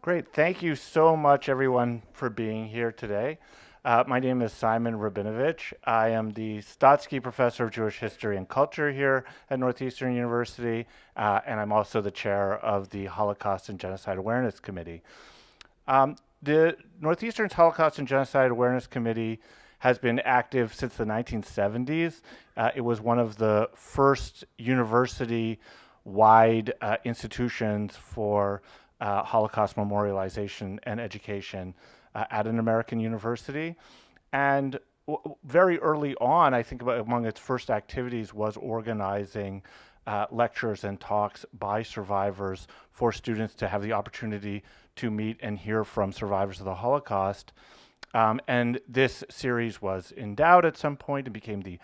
Great. Thank you so much, everyone, for being here today. My name is Simon Rabinovich. I am the Stotsky Professor of Jewish History and Culture here at Northeastern University, and I'm also the chair of the Holocaust and Genocide Awareness Committee. The Northeastern's Holocaust and Genocide Awareness Committee has been active since the 1970s. It was one of the first university-wide institutions for Holocaust memorialization and education at an American university. And very early on, I think among its first activities was organizing lectures and talks by survivors for students to have the opportunity to meet and hear from survivors of the Holocaust. And this series was endowed at some point and became the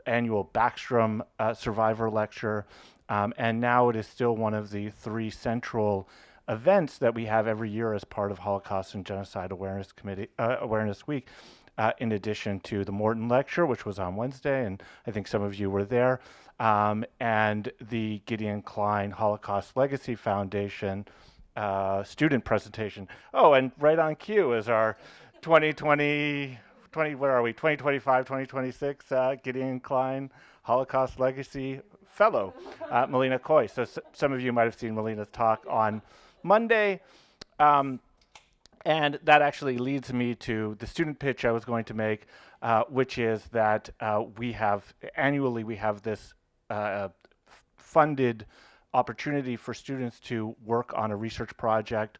annual Backstrom Survivor Lecture. And now it is still one of the three central events that we have every year as part of Holocaust and Genocide Awareness Week. In addition to the Morton Lecture, which was on Wednesday, and I think some of you were there, and the Gideon Klein Holocaust Legacy Foundation student presentation. Oh, and right on cue is our 2020, where are we? 2025, 2026 Gideon Klein Holocaust Legacy Fellow, Melina Coy. So some of you might have seen Melina's talk on Monday. And that actually leads me to the student pitch I was going to make, which is that annually we have this funded opportunity for students to work on a research project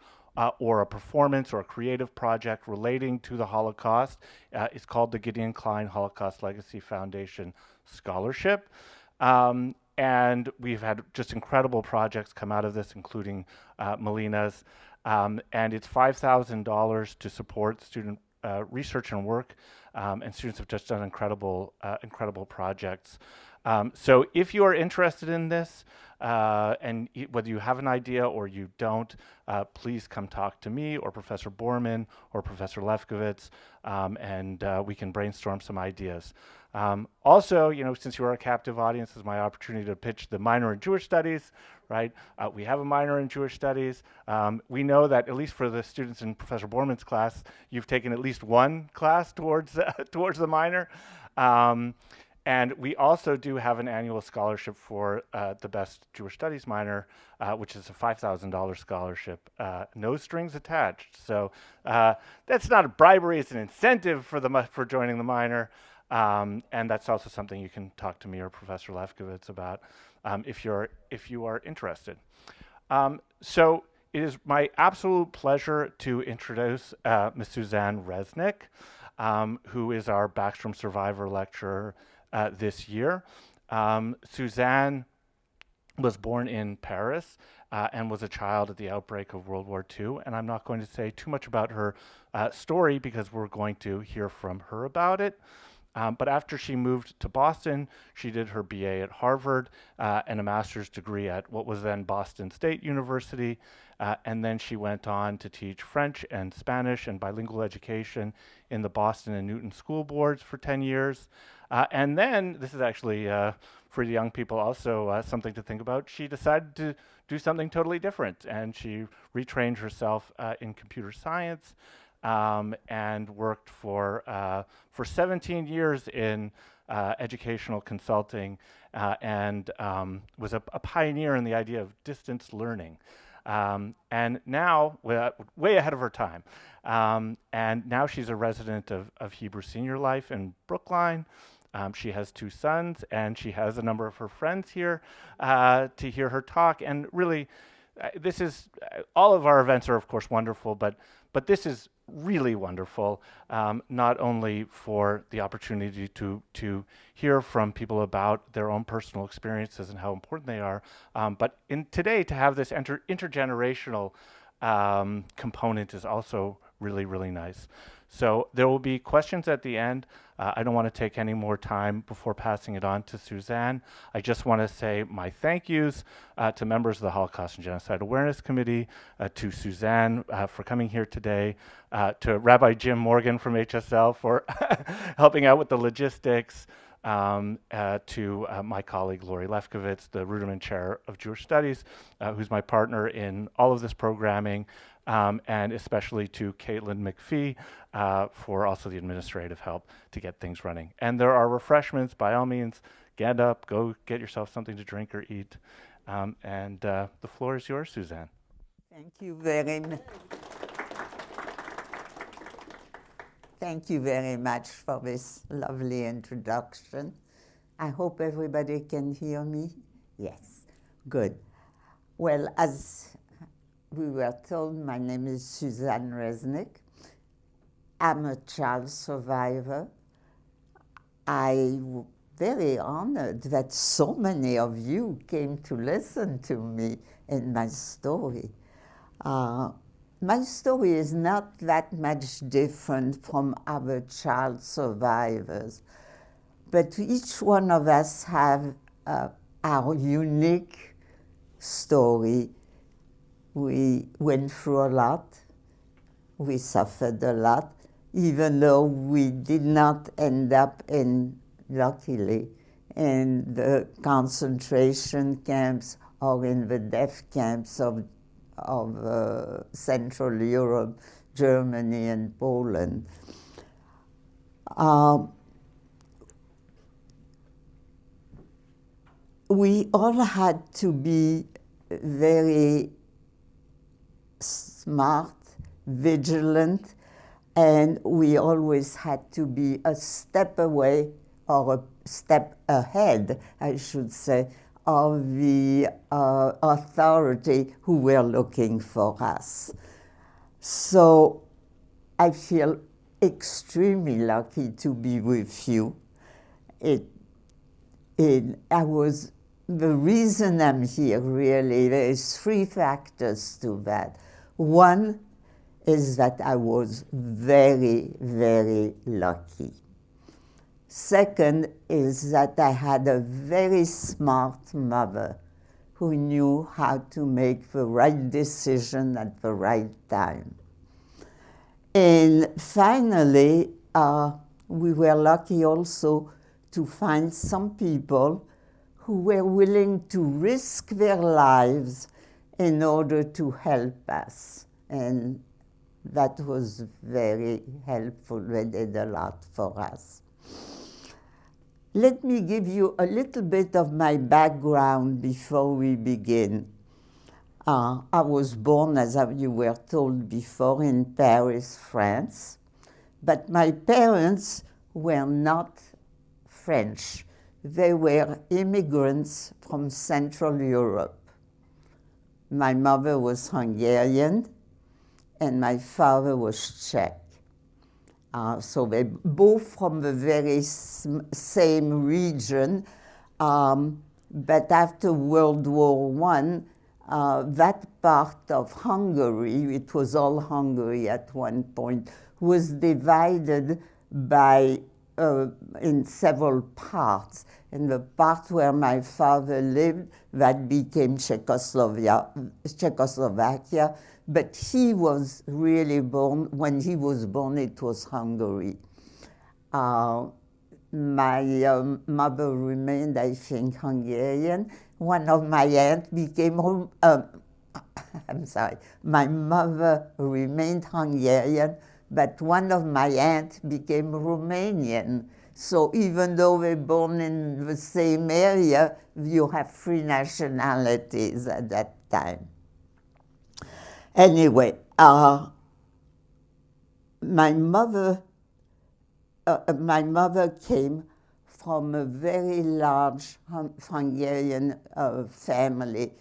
or a performance or a creative project relating to the Holocaust. It's called the Gideon Klein Holocaust Legacy Foundation Scholarship. And we've had just incredible projects come out of this, including Melina's. And it's $5,000 to support student research and work, and students have just done incredible projects. So if you are interested in this, and whether you have an idea or you don't, please come talk to me or Professor Borman or Professor Lefkowitz, and we can brainstorm some ideas. Also, since you are a captive audience, this is my opportunity to pitch the minor in Jewish Studies, right? We have a minor in Jewish Studies. We know that at least for the students in Professor Borman's class, you've taken at least one class towards the minor. And we also do have an annual scholarship for the best Jewish Studies minor, which is a $5,000 scholarship, no strings attached. So that's not a bribery; it's an incentive for joining the minor, and that's also something you can talk to me or Professor Lefkowitz about if you are interested. So it is my absolute pleasure to introduce Ms. Suzanne Resnick, who is our Backstrom Survivor Lecturer this year. Suzanne was born in Paris and was a child at the outbreak of World War II. And I'm not going to say too much about her story because we're going to hear from her about it. But after she moved to Boston, she did her BA at Harvard and a master's degree at what was then Boston State University. And then she went on to teach French and Spanish and bilingual education in the Boston and Newton school boards for 10 years. And then, this is actually for the young people also something to think about, she decided to do something totally different. And she retrained herself in computer science. And worked for 17 years in educational consulting and was a pioneer in the idea of distance learning. And now, way ahead of her time, and now she's a resident of Hebrew Senior Life in Brookline. She has two sons, and she has a number of her friends here to hear her talk. And really, this is all of our events are of course wonderful, but this is really wonderful, not only for the opportunity to hear from people about their own personal experiences and how important they are, but today to have this intergenerational component is also really, really nice. So there will be questions at the end. I don't want to take any more time before passing it on to Suzanne. I just want to say my thank yous to members of the Holocaust and Genocide Awareness Committee, to Suzanne for coming here today, to Rabbi Jim Morgan from HSL for helping out with the logistics, to my colleague Lori Lefkowitz, the Ruderman Chair of Jewish Studies, who's my partner in all of this programming, and especially to Caitlin McPhee for also the administrative help to get things running. And there are refreshments. By all means, get up, go get yourself something to drink or eat. And the floor is yours, Suzanne. Thank you very much. Thank you very much for this lovely introduction. I hope everybody can hear me. Yes, good. Well, as we were told, my name is Suzanne Resnick. I'm a child survivor. I'm very honored that so many of you came to listen to me and my story. My story is not that much different from other child survivors, but each one of us have our unique story. We went through a lot. We suffered a lot, even though we did not end up luckily, in the concentration camps or in the death camps of Central Europe, Germany, and Poland. We all had to be very smart, vigilant, and we always had to be a step away or a step ahead, I should say, of the authority who were looking for us. So I feel extremely lucky to be with you. The reason I'm here, really, there's three factors to that. One is that I was very, very lucky. Second is that I had a very smart mother who knew how to make the right decision at the right time. And finally, we were lucky also to find some people who were willing to risk their lives in order to help us. And that was very helpful. They did a lot for us. Let me give you a little bit of my background before we begin. I was born, as you were told before, in Paris, France. But my parents were not French. They were immigrants from Central Europe. My mother was Hungarian, and my father was Czech. So they both from the very same region, but after World War I, that part of Hungary, it was all Hungary at one point, was divided by in several parts. And the part where my father lived, that became Czechoslovakia, but he was really born, when he was born, it was Hungary. My mother remained, I think, Hungarian. One of my aunts became, I'm sorry, my mother remained Hungarian, but one of my aunts became Romanian. So even though we're born in the same area, you have three nationalities at that time. Anyway, my mother came from a very large Hungarian family.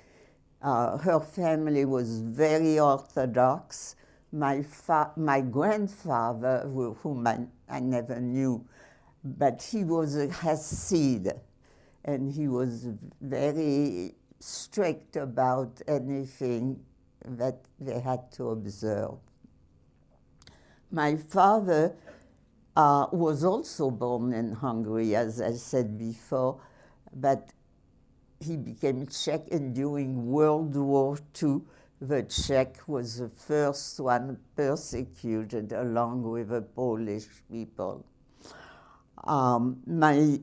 Her family was very Orthodox. My grandfather, whom I never knew, but he was a Hasid, and he was very strict about anything that they had to observe. My father was also born in Hungary, as I said before, but he became Czech, and during World War II, the Czech was the first one persecuted along with the Polish people. My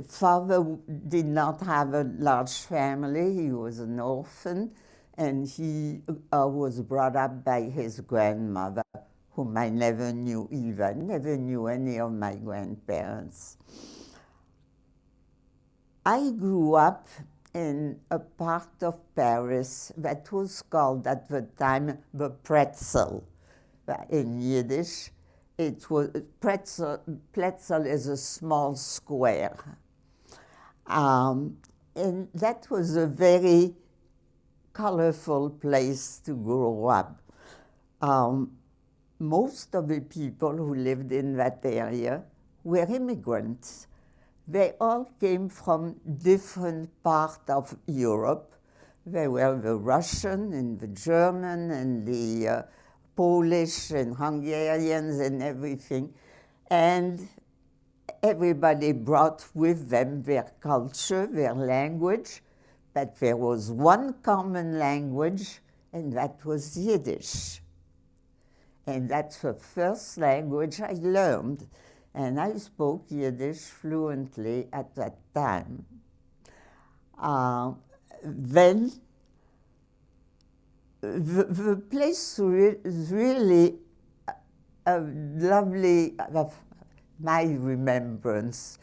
father did not have a large family. He was an orphan, and he was brought up by his grandmother, whom I never knew either. I never knew any of my grandparents. I grew up in a part of Paris that was called at the time the Pretzel. In Yiddish, it was pretzel. Pretzel is a small square, and that was a very colorful place to grow up. Most of the people who lived in that area were immigrants. They all came from different parts of Europe. They were the Russian and the German and the Polish and Hungarians and everything. And everybody brought with them their culture, their language, but there was one common language, and that was Yiddish. And that's the first language I learned. And I spoke Yiddish fluently at that time. Then the place is really a lovely, my remembrance.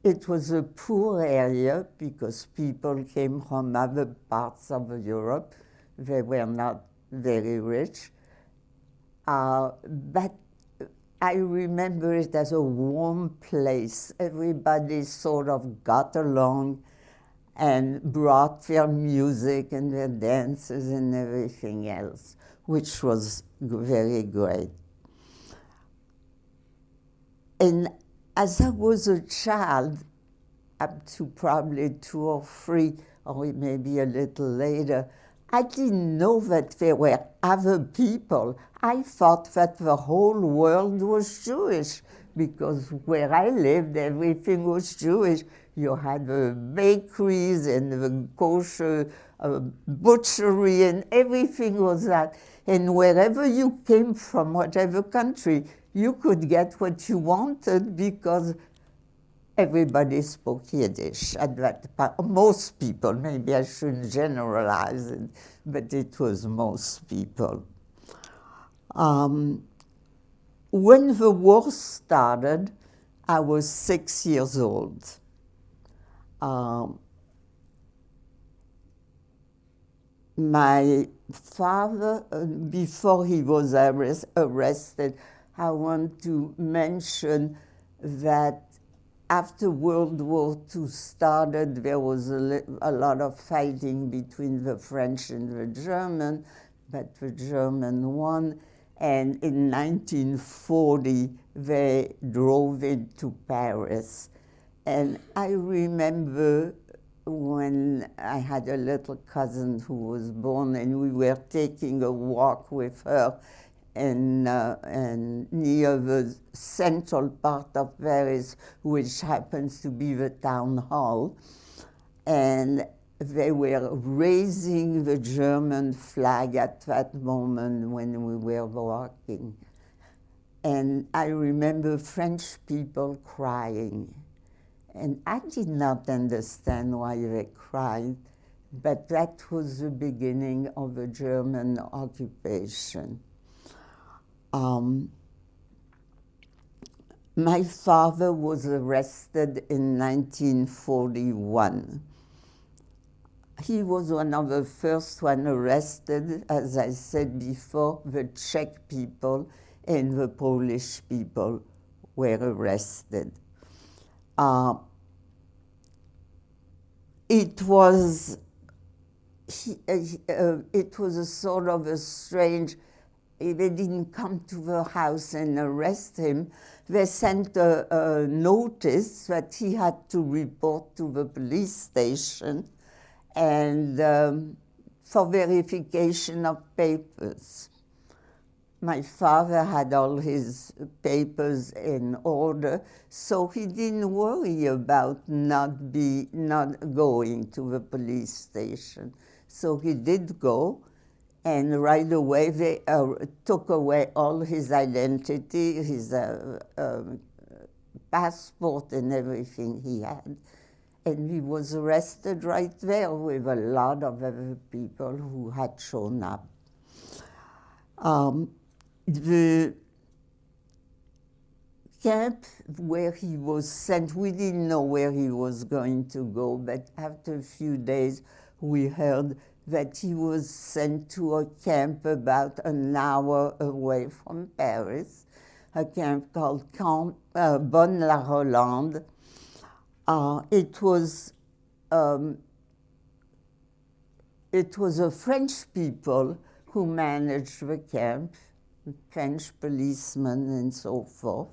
It was a poor area because people came from other parts of Europe. They were not very rich. But I remember it as a warm place. Everybody sort of got along and brought their music and their dances and everything else, which was very great. And as I was a child, up to probably 2 or 3, or maybe a little later, I didn't know that there were other people. I thought that the whole world was Jewish, because where I lived, everything was Jewish. You had the bakeries and the kosher butchery, and everything was that. And wherever you came from, whatever country, you could get what you wanted because everybody spoke Yiddish at that time. Most people, maybe I shouldn't generalize it, but it was most people. When the war started, I was 6 years old. My father, before he was arrested, I want to mention that after World War II started, there was a lot of fighting between the French and the German, but the German won. And in 1940, they drove into Paris. And I remember when I had a little cousin who was born, and we were taking a walk with her and near the central part of Paris, which happens to be the town hall. And they were raising the German flag at that moment when we were walking. And I remember French people crying. And I did not understand why they cried, but that was the beginning of the German occupation. My father was arrested in 1941. He was one of the first one arrested. As I said before, the Czech people and the Polish people were arrested. It was a sort of a strange. They didn't come to the house and arrest him. They sent a notice that he had to report to the police station and for verification of papers. My father had all his papers in order, so he didn't worry about not going to the police station. So he did go, and right away they took away all his identity, his passport and everything he had. and he was arrested right there with a lot of other people who had shown up. The camp where he was sent, we didn't know where he was going to go, but after a few days we heard that he was sent to a camp about an hour away from Paris, a camp called Bonne-la-Rolande. It was a French people who managed the camp, French policemen and so forth.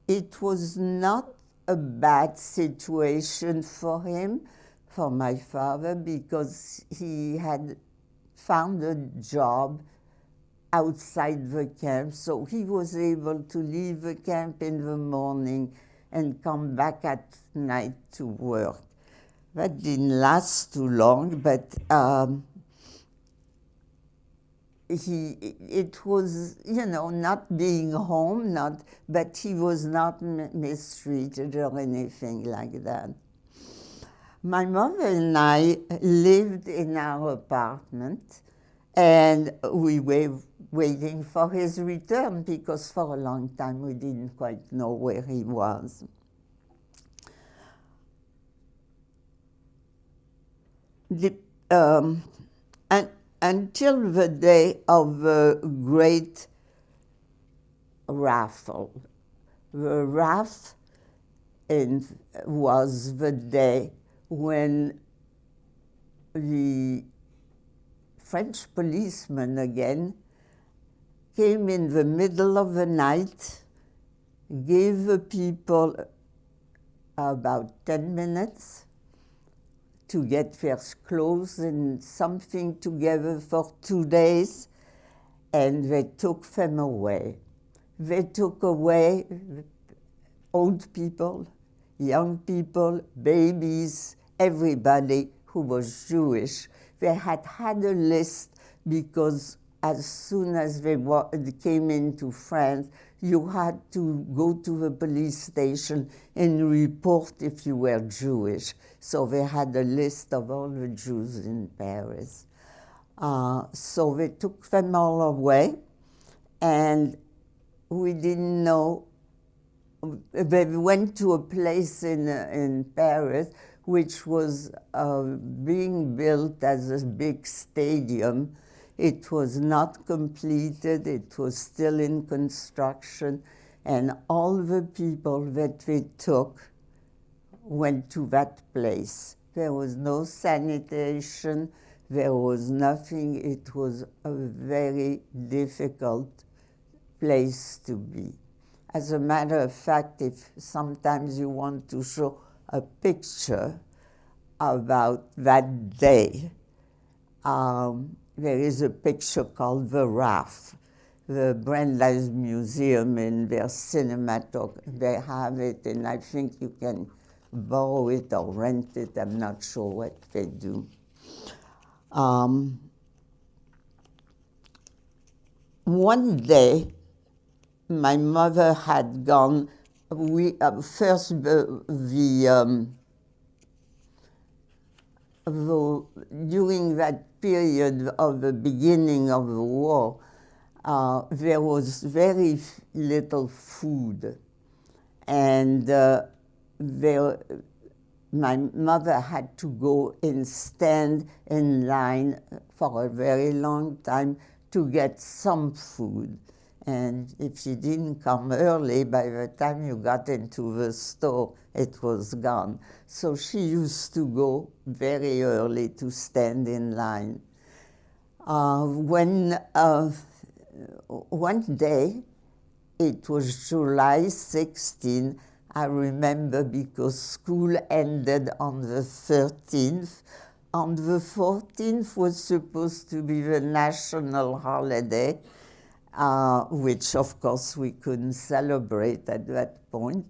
It was not a bad situation for him, for my father, because he had found a job outside the camp, so he was able to leave the camp in the morning and come back at night to work. That didn't last too long, but it was, not being home, but he was not mistreated or anything like that. My mother and I lived in our apartment, and we were waiting for his return because for a long time we didn't quite know where he was. Until the day of the great raffle. The raffle was the day when the French policeman again came in the middle of the night, gave the people about 10 minutes to get their clothes and something together for 2 days, and they took them away. They took away old people, young people, babies, everybody who was Jewish. They had a list because as soon as they came into France, you had to go to the police station and report if you were Jewish. So they had a list of all the Jews in Paris. So they took them all away, and we didn't know. They went to a place in Paris which was being built as a big stadium. It was not completed, it was still in construction, and all the people that they took went to that place. There was no sanitation, there was nothing. It was a very difficult place to be. As a matter of fact, if sometimes you want to show a picture about that day, there is a picture called The Raft. The Brandeis Museum in their cinematograph, they have it, and I think you can borrow it or rent it. I'm not sure what they do. One day, my mother had gone. During that period of the beginning of the war, there was very little food, and my mother had to go and stand in line for a very long time to get some food. And if she didn't come early, by the time you got into the store, it was gone. So she used to go very early to stand in line. One day, it was July 16, I remember, because school ended on the 13th. On the 14th was supposed to be the national holiday, which of course we couldn't celebrate at that point.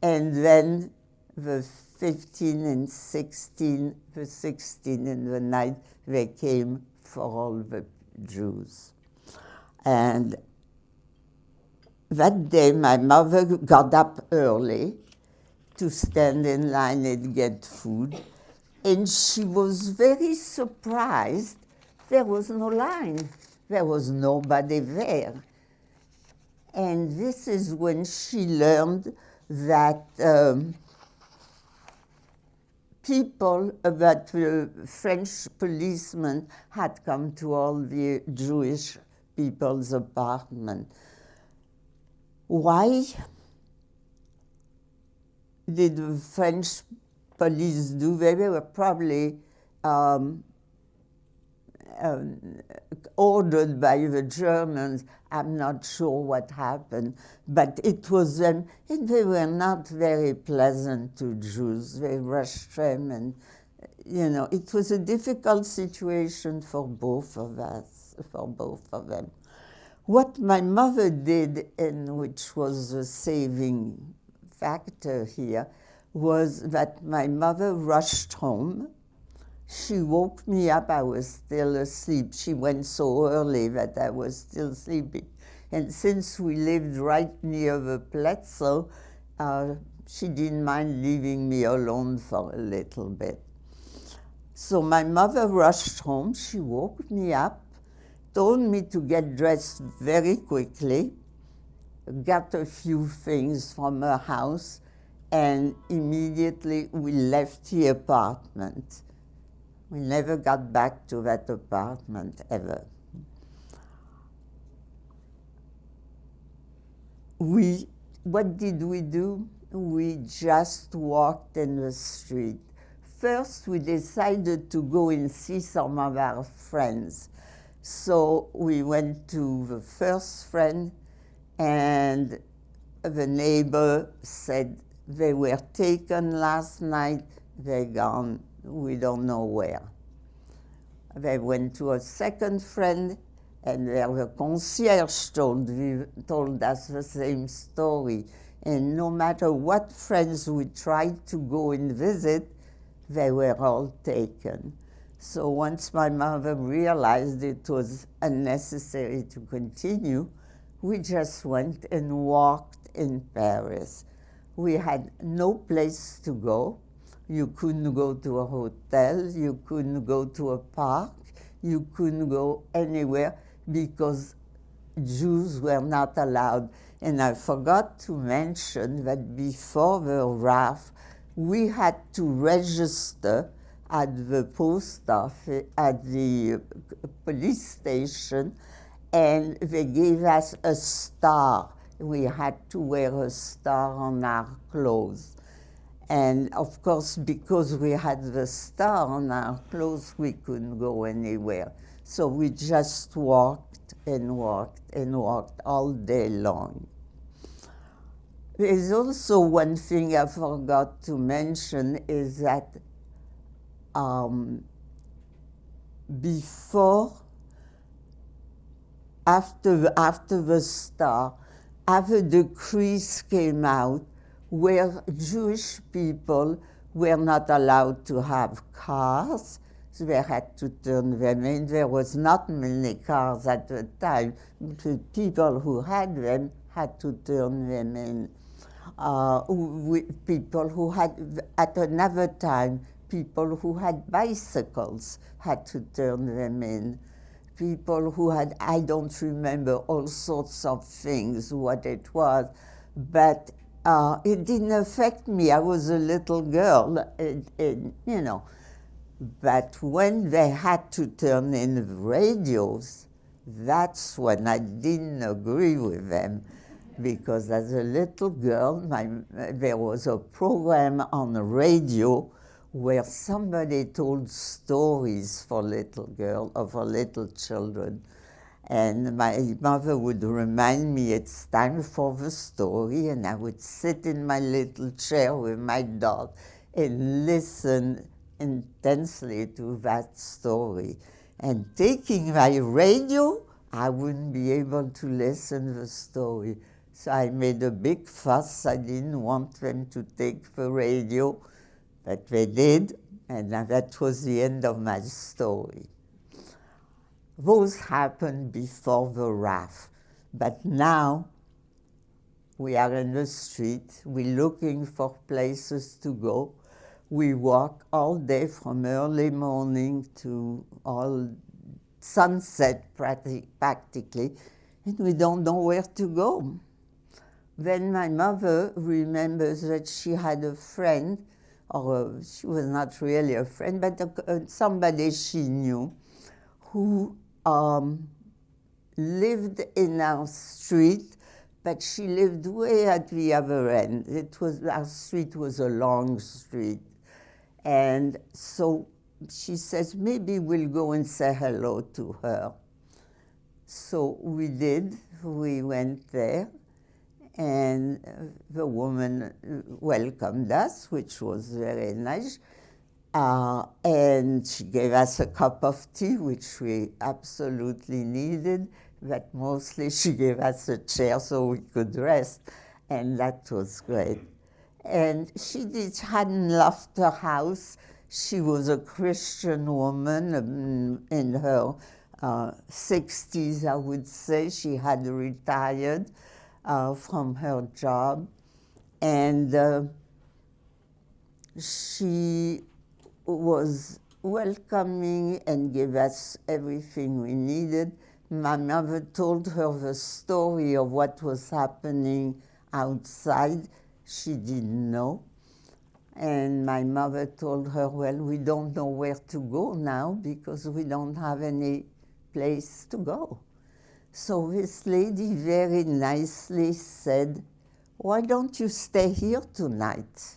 And then the 15 and 16, the 16 in the night, they came for all the Jews. And that day my mother got up early to stand in line and get food. And she was very surprised. There was no line. There was nobody there. And this is when she learned that that the French policemen had come to all the Jewish people's apartment. Why did the French police do? They were probably ordered by the Germans. I'm not sure what happened, but it was them, and they were not very pleasant to Jews. They rushed them, and it was a difficult situation for both of us, for both of them. What my mother did, and which was a saving factor here, was that my mother rushed home. She woke me up. I was still asleep. She went so early that I was still sleeping. And since we lived right near the Pletzel, she didn't mind leaving me alone for a little bit. So my mother rushed home. She woke me up, told me to get dressed very quickly, got a few things from her house, and immediately we left the apartment. We never got back to that apartment ever. What did we do? We just walked in the street. First, we decided to go and see some of our friends. So we went to the first friend, and the neighbor said they were taken last night, they're gone, we don't know where. They went to a second friend, and the concierge told us the same story. And no matter what friends we tried to go and visit, they were all taken. So once my mother realized it was unnecessary to continue, we just went and walked in Paris. We had no place to go. You couldn't go to a hotel, you couldn't go to a park, you couldn't go anywhere because Jews were not allowed. And I forgot to mention that before the RAF, we had to register at the post office, at the police station, and they gave us a star. We had to wear a star on our clothes. And of course, because we had the star on our clothes, we couldn't go anywhere. So we just walked and walked and walked all day long. There's also one thing I forgot to mention is that after the star, after decrees came out where Jewish people were not allowed to have cars, so they had to turn them in. There was not many cars at the time. The people who had them had to turn them in. People who had, at another time, people who had bicycles had to turn them in. People who had, I don't remember all sorts of things, what it was, but it didn't affect me. I was a little girl, But when they had to turn in radios, that's when I didn't agree with them. Because as a little girl, there was a program on the radio where somebody told stories for little girls or for little children. And my mother would remind me it's time for the story, and I would sit in my little chair with my dog and listen intensely to that story. And taking my radio, I wouldn't be able to listen to the story. So I made a big fuss. I didn't want them to take the radio, but they did, and that was the end of my story. Those happened before the RAF, but now We are in the street. We're looking for places to go. We walk all day from early morning to all sunset practically, and we don't know where to go. Then my mother remembers that she had a friend, or she was not really a friend, but somebody she knew who lived in our street, but she lived way at the other end. Our street was a long street. And so she says, maybe we'll go and say hello to her. So we did. We went there, and the woman welcomed us, which was very nice. And she gave us a cup of tea, which we absolutely needed, but mostly she gave us a chair so we could rest, and that was great. And she hadn't left her house. She was a Christian woman in her 60s, I would say. She had retired from her job, and she was welcoming and gave us everything we needed. My mother told her the story of what was happening outside. She didn't know. And my mother told her, well, we don't know where to go now because we don't have any place to go. So this lady very nicely said, why don't you stay here tonight?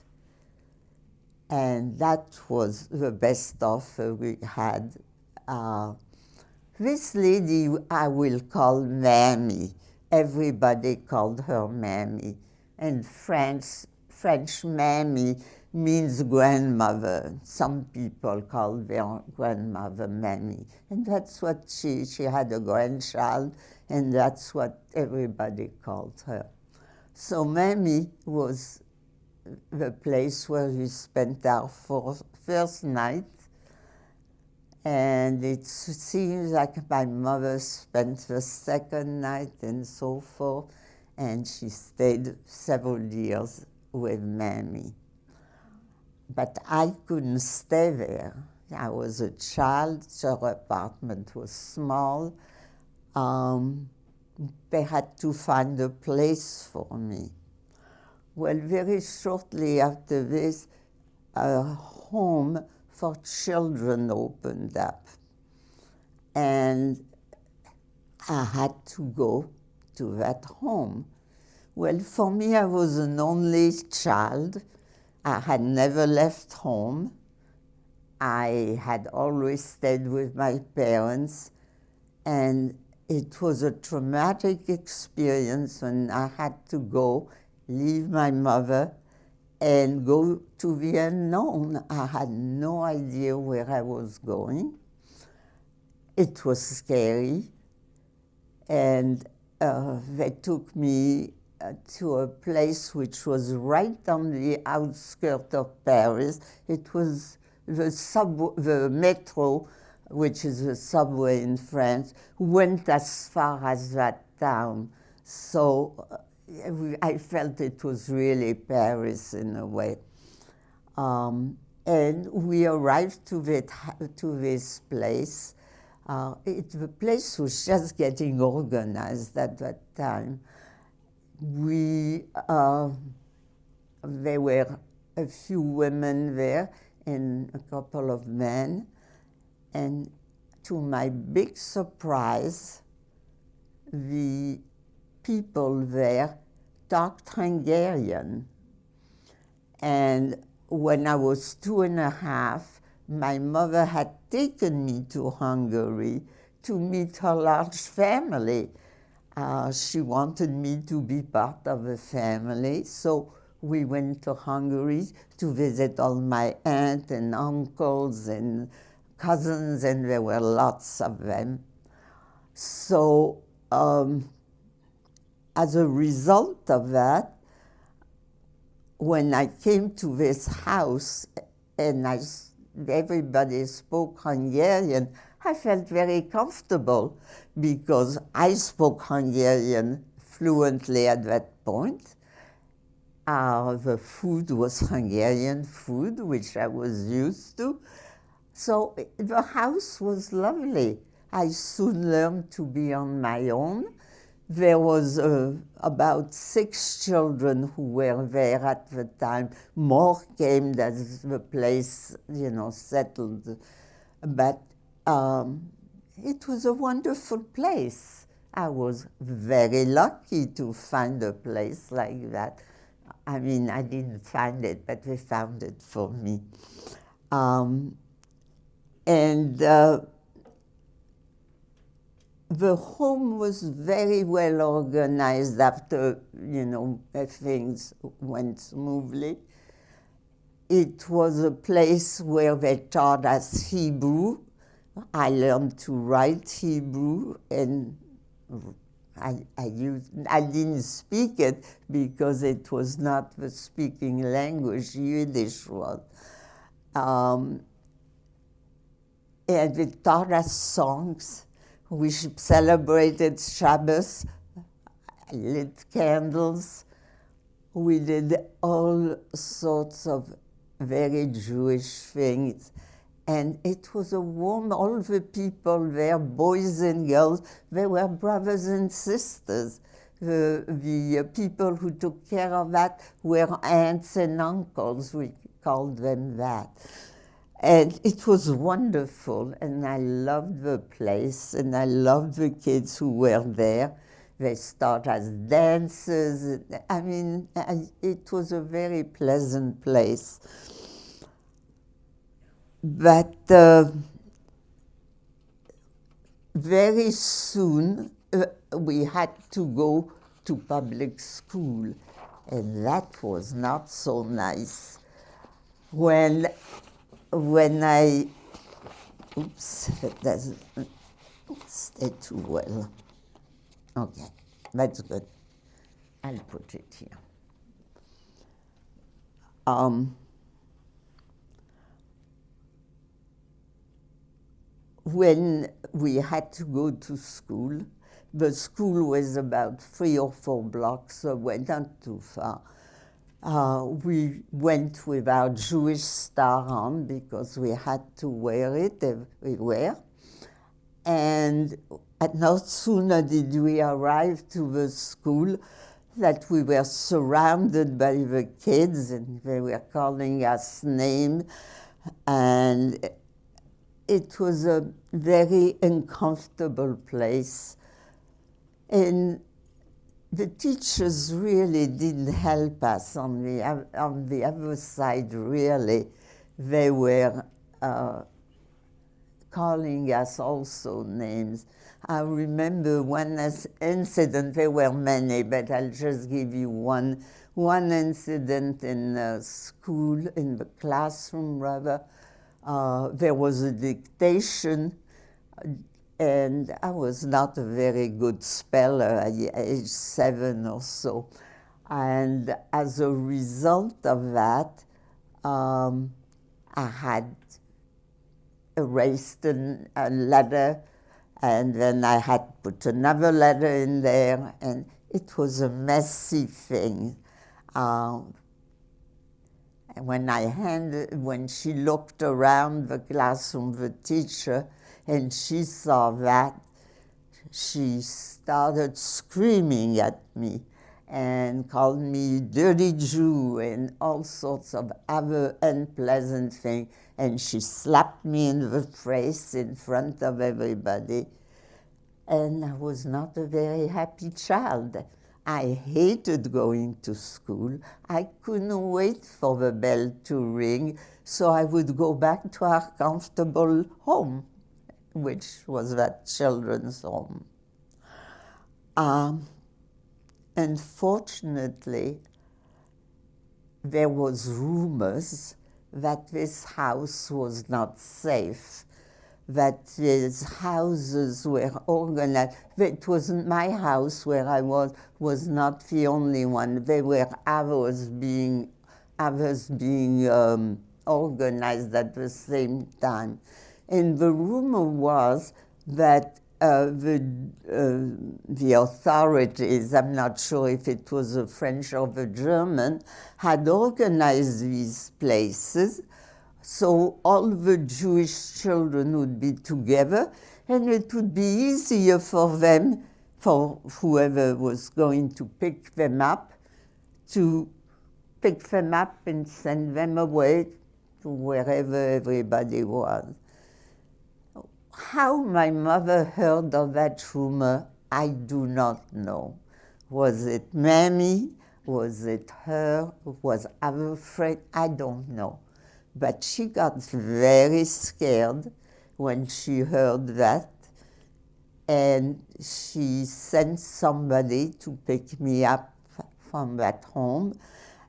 And that was the best offer we had. This lady I will call Mammy. Everybody called her Mammy. And French Mammy means grandmother. Some people call their grandmother Mammy. And that's what she had a grandchild, and that's what everybody called her. So Mammy was the place where we spent our first night. And it seems like my mother spent the second night and so forth, and she stayed several years with Mammy. But I couldn't stay there. I was a child, her apartment was small. They had to find a place for me. Well, very shortly after this, a home for children opened up. And I had to go to that home. Well, for me, I was an only child. I had never left home. I had always stayed with my parents. And it was a traumatic experience when I had to go, leave my mother, and go to the unknown. I had no idea where I was going. It was scary. And they took me to a place which was right on the outskirts of Paris. It was the metro, which is the subway in France, went as far as that town. So I felt it was really Paris in a way. And we arrived to this place. The place was just getting organized at that time. There were a few women there and a couple of men. And to my big surprise, the people there talked Hungarian. And when I was 2.5, my mother had taken me to Hungary to meet her large family. She wanted me to be part of the family, so we went to Hungary to visit all my aunts and uncles and cousins, and there were lots of them. So as a result of that, when I came to this house and everybody spoke Hungarian, I felt very comfortable because I spoke Hungarian fluently at that point. The food was Hungarian food, which I was used to. So the house was lovely. I soon learned to be on my own. There was about 6 children who were there at the time. More came as the place, settled. But it was a wonderful place. I was very lucky to find a place like that. I mean, I didn't find it, but they found it for me. The home was very well organized after, things went smoothly. It was a place where they taught us Hebrew. I learned to write Hebrew, and I didn't speak it because it was not the speaking language. Yiddish was. And they taught us songs. We celebrated Shabbos, lit candles. We did all sorts of very Jewish things. And it was a warm, all the people there, boys and girls, they were brothers and sisters. The people who took care of that were aunts and uncles, we called them that. And it was wonderful, and I loved the place, and I loved the kids who were there. They start as dancers. I mean, it was a very pleasant place. But very soon, we had to go to public school, and that was not so nice. When I, oops, that doesn't stay too well. Okay, that's good. I'll put it here. When we had to go to school, the school was about 3 or 4 blocks away, not too far. We went with our Jewish star on because we had to wear it everywhere. And no sooner did we arrive to the school that we were surrounded by the kids, and they were calling us names. And it was a very uncomfortable place. And the teachers really didn't help us on the other side, really. They were calling us also names. I remember one incident, there were many, but I'll just give you one incident in school, in the classroom rather. There was a dictation, and I was not a very good speller at age 7 or so. And as a result of that, I had erased a letter, and then I had put another letter in there, and it was a messy thing. When she looked around the classroom, the teacher, and she saw that, she started screaming at me and called me dirty Jew and all sorts of other unpleasant things. And she slapped me in the face in front of everybody. And I was not a very happy child. I hated going to school. I couldn't wait for the bell to ring, so I would go back to our comfortable home, which was that children's home. Unfortunately, there was rumors that this house was not safe, that these houses were organized. It wasn't my house where I was not the only one. There were others being organized at the same time. And the rumor was that the authorities, I'm not sure if it was the French or the German, had organized these places so all the Jewish children would be together, and it would be easier for them, for whoever was going to pick them up, to pick them up and send them away to wherever everybody was. How my mother heard of that rumor, I do not know. Was it Mammy? Was it her? Was other friend? I don't know. But she got very scared when she heard that, and she sent somebody to pick me up from that home,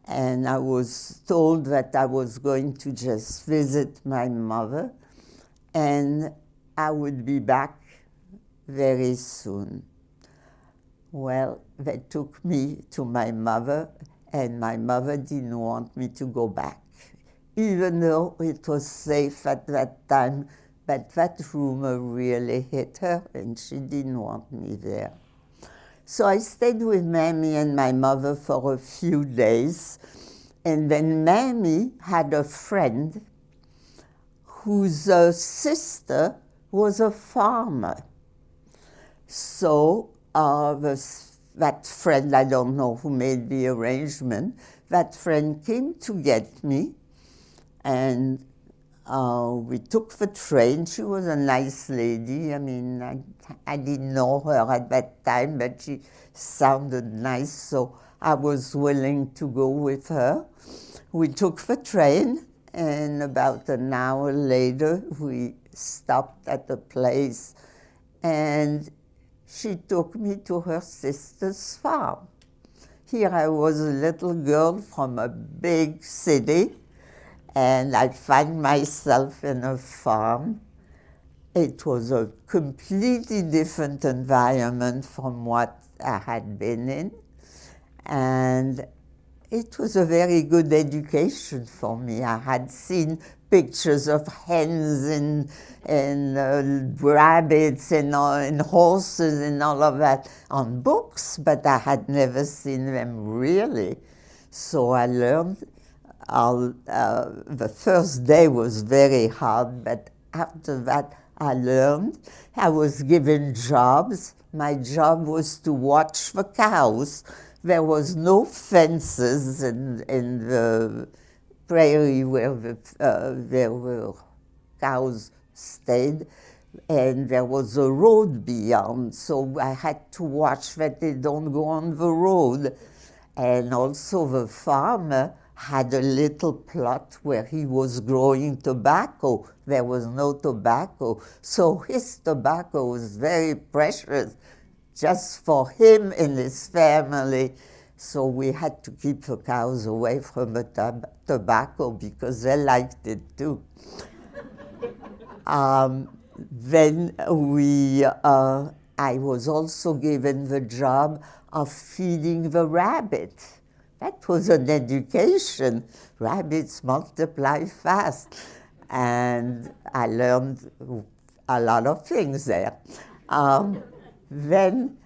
and I was told that I was going to just visit my mother, and I would be back very soon. Well, they took me to my mother, and my mother didn't want me to go back, even though it was safe at that time, but that rumor really hit her, and she didn't want me there. So I stayed with Mammy and my mother for a few days, and then Mammy had a friend whose sister was a farmer. So that friend, I don't know who made the arrangement, that friend came to get me, and we took the train. She was a nice lady. I mean, I didn't know her at that time, but she sounded nice, so I was willing to go with her. We took the train, and about an hour later, we stopped at a place, and she took me to her sister's farm. Here I was a little girl from a big city, and I find myself in a farm. It was a completely different environment from what I had been in, and it was a very good education for me. I had seen pictures of hens and rabbits and horses and all of that on books, but I had never seen them really. So I learned. The first day was very hard, but after that I learned. I was given jobs. My job was to watch the cows. There was no fences in the prairie where there were cows stayed, and there was a road beyond, so I had to watch that they don't go on the road. And also the farmer had a little plot where he was growing tobacco. There was no tobacco, so his tobacco was very precious just for him and his family. So we had to keep the cows away from the tobacco because they liked it too. Then I was also given the job of feeding the rabbit. That was an education. Rabbits multiply fast. And I learned a lot of things there. Then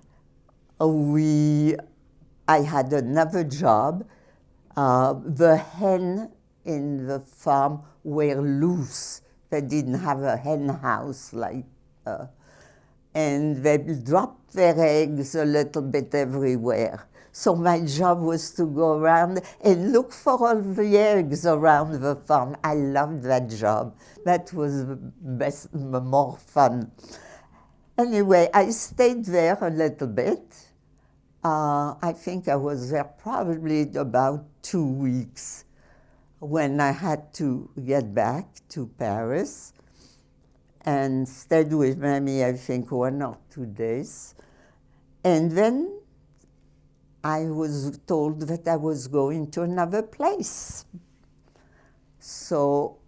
I had another job. The hen in the farm were loose. They didn't have a hen house and they dropped their eggs a little bit everywhere. So my job was to go around and look for all the eggs around the farm. I loved that job. That was the more fun. Anyway, I stayed there a little bit. I think I was there probably about 2 weeks when I had to get back to Paris, and stayed with Mammy, I think, 1 or 2 days. And then I was told that I was going to another place. So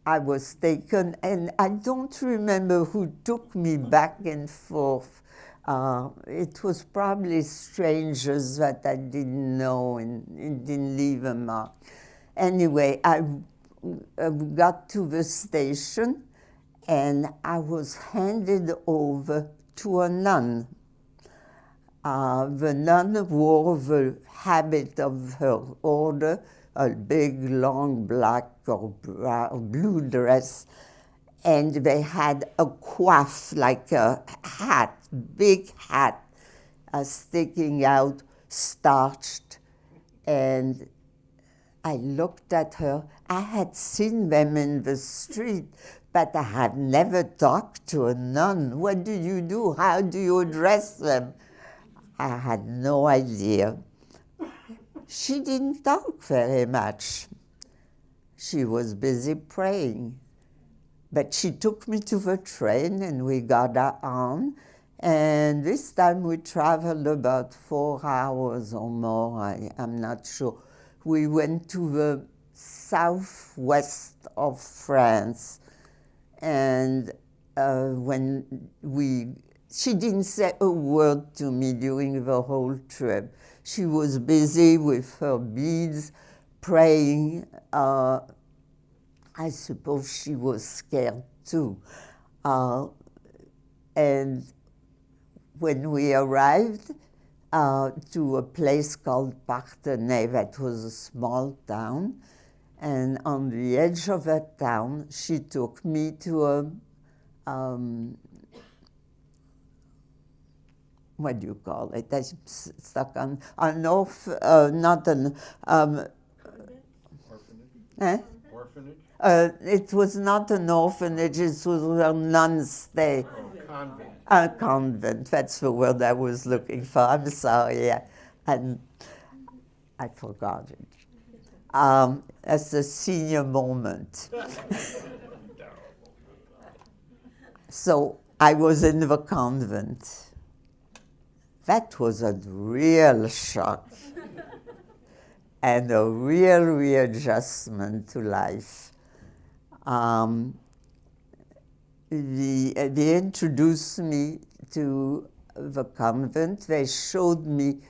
I was taken, and I don't remember who took me back and forth. It was probably strangers that I didn't know, and it didn't leave a mark. Anyway, I got to the station, and I was handed over to a nun. The nun wore the habit of her order, a big, long black or blue dress, and they had a coif, like a hat, big hat, sticking out, starched. And I looked at her. I had seen them in the street, but I had never talked to a nun. What do you do? How do you address them? I had no idea. She didn't talk very much. She was busy praying. But she took me to the train and we got on. And this time we traveled about 4 hours or more, I'm not sure. We went to the southwest of France. And she didn't say a word to me during the whole trip. She was busy with her beads, praying. I suppose she was scared too. And when we arrived to a place called Parthenay, that was a small town, and on the edge of that town, she took me to a what do you call it? I'm stuck on not an orphanage. Orphanage? It was not an orphanage. It was a nun's stay. Oh, convent. A convent. That's the word I was looking for. I'm sorry, and I forgot it. That's a senior moment. So I was in the convent. That was a real shock and a real readjustment to life. They introduced me to the convent. They showed me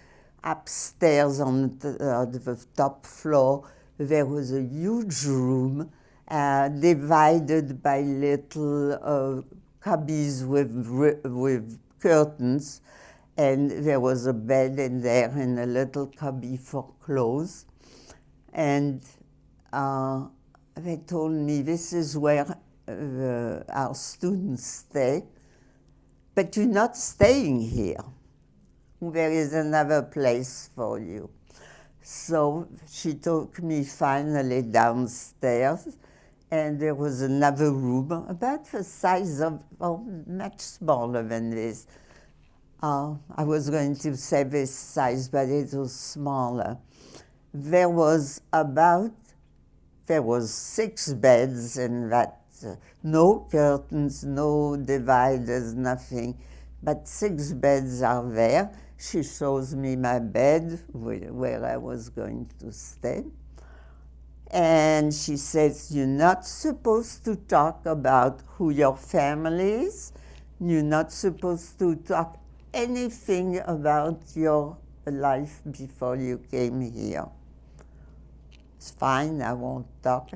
upstairs on the top floor. There was a huge room divided by little cubbies with curtains. And there was a bed in there and a little cubby for clothes. And they told me this is where our students stay, but you're not staying here. There is another place for you. So she took me finally downstairs, and there was another room about the size of, much smaller than this. I was going to say this size, but it was smaller. There was 6 beds in that, no curtains, no dividers, nothing, but 6 beds are there. She shows me my bed where I was going to stay. And she says, you're not supposed to talk about who your family is. You're not supposed to talk anything about your life before you came here. It's fine, I won't talk.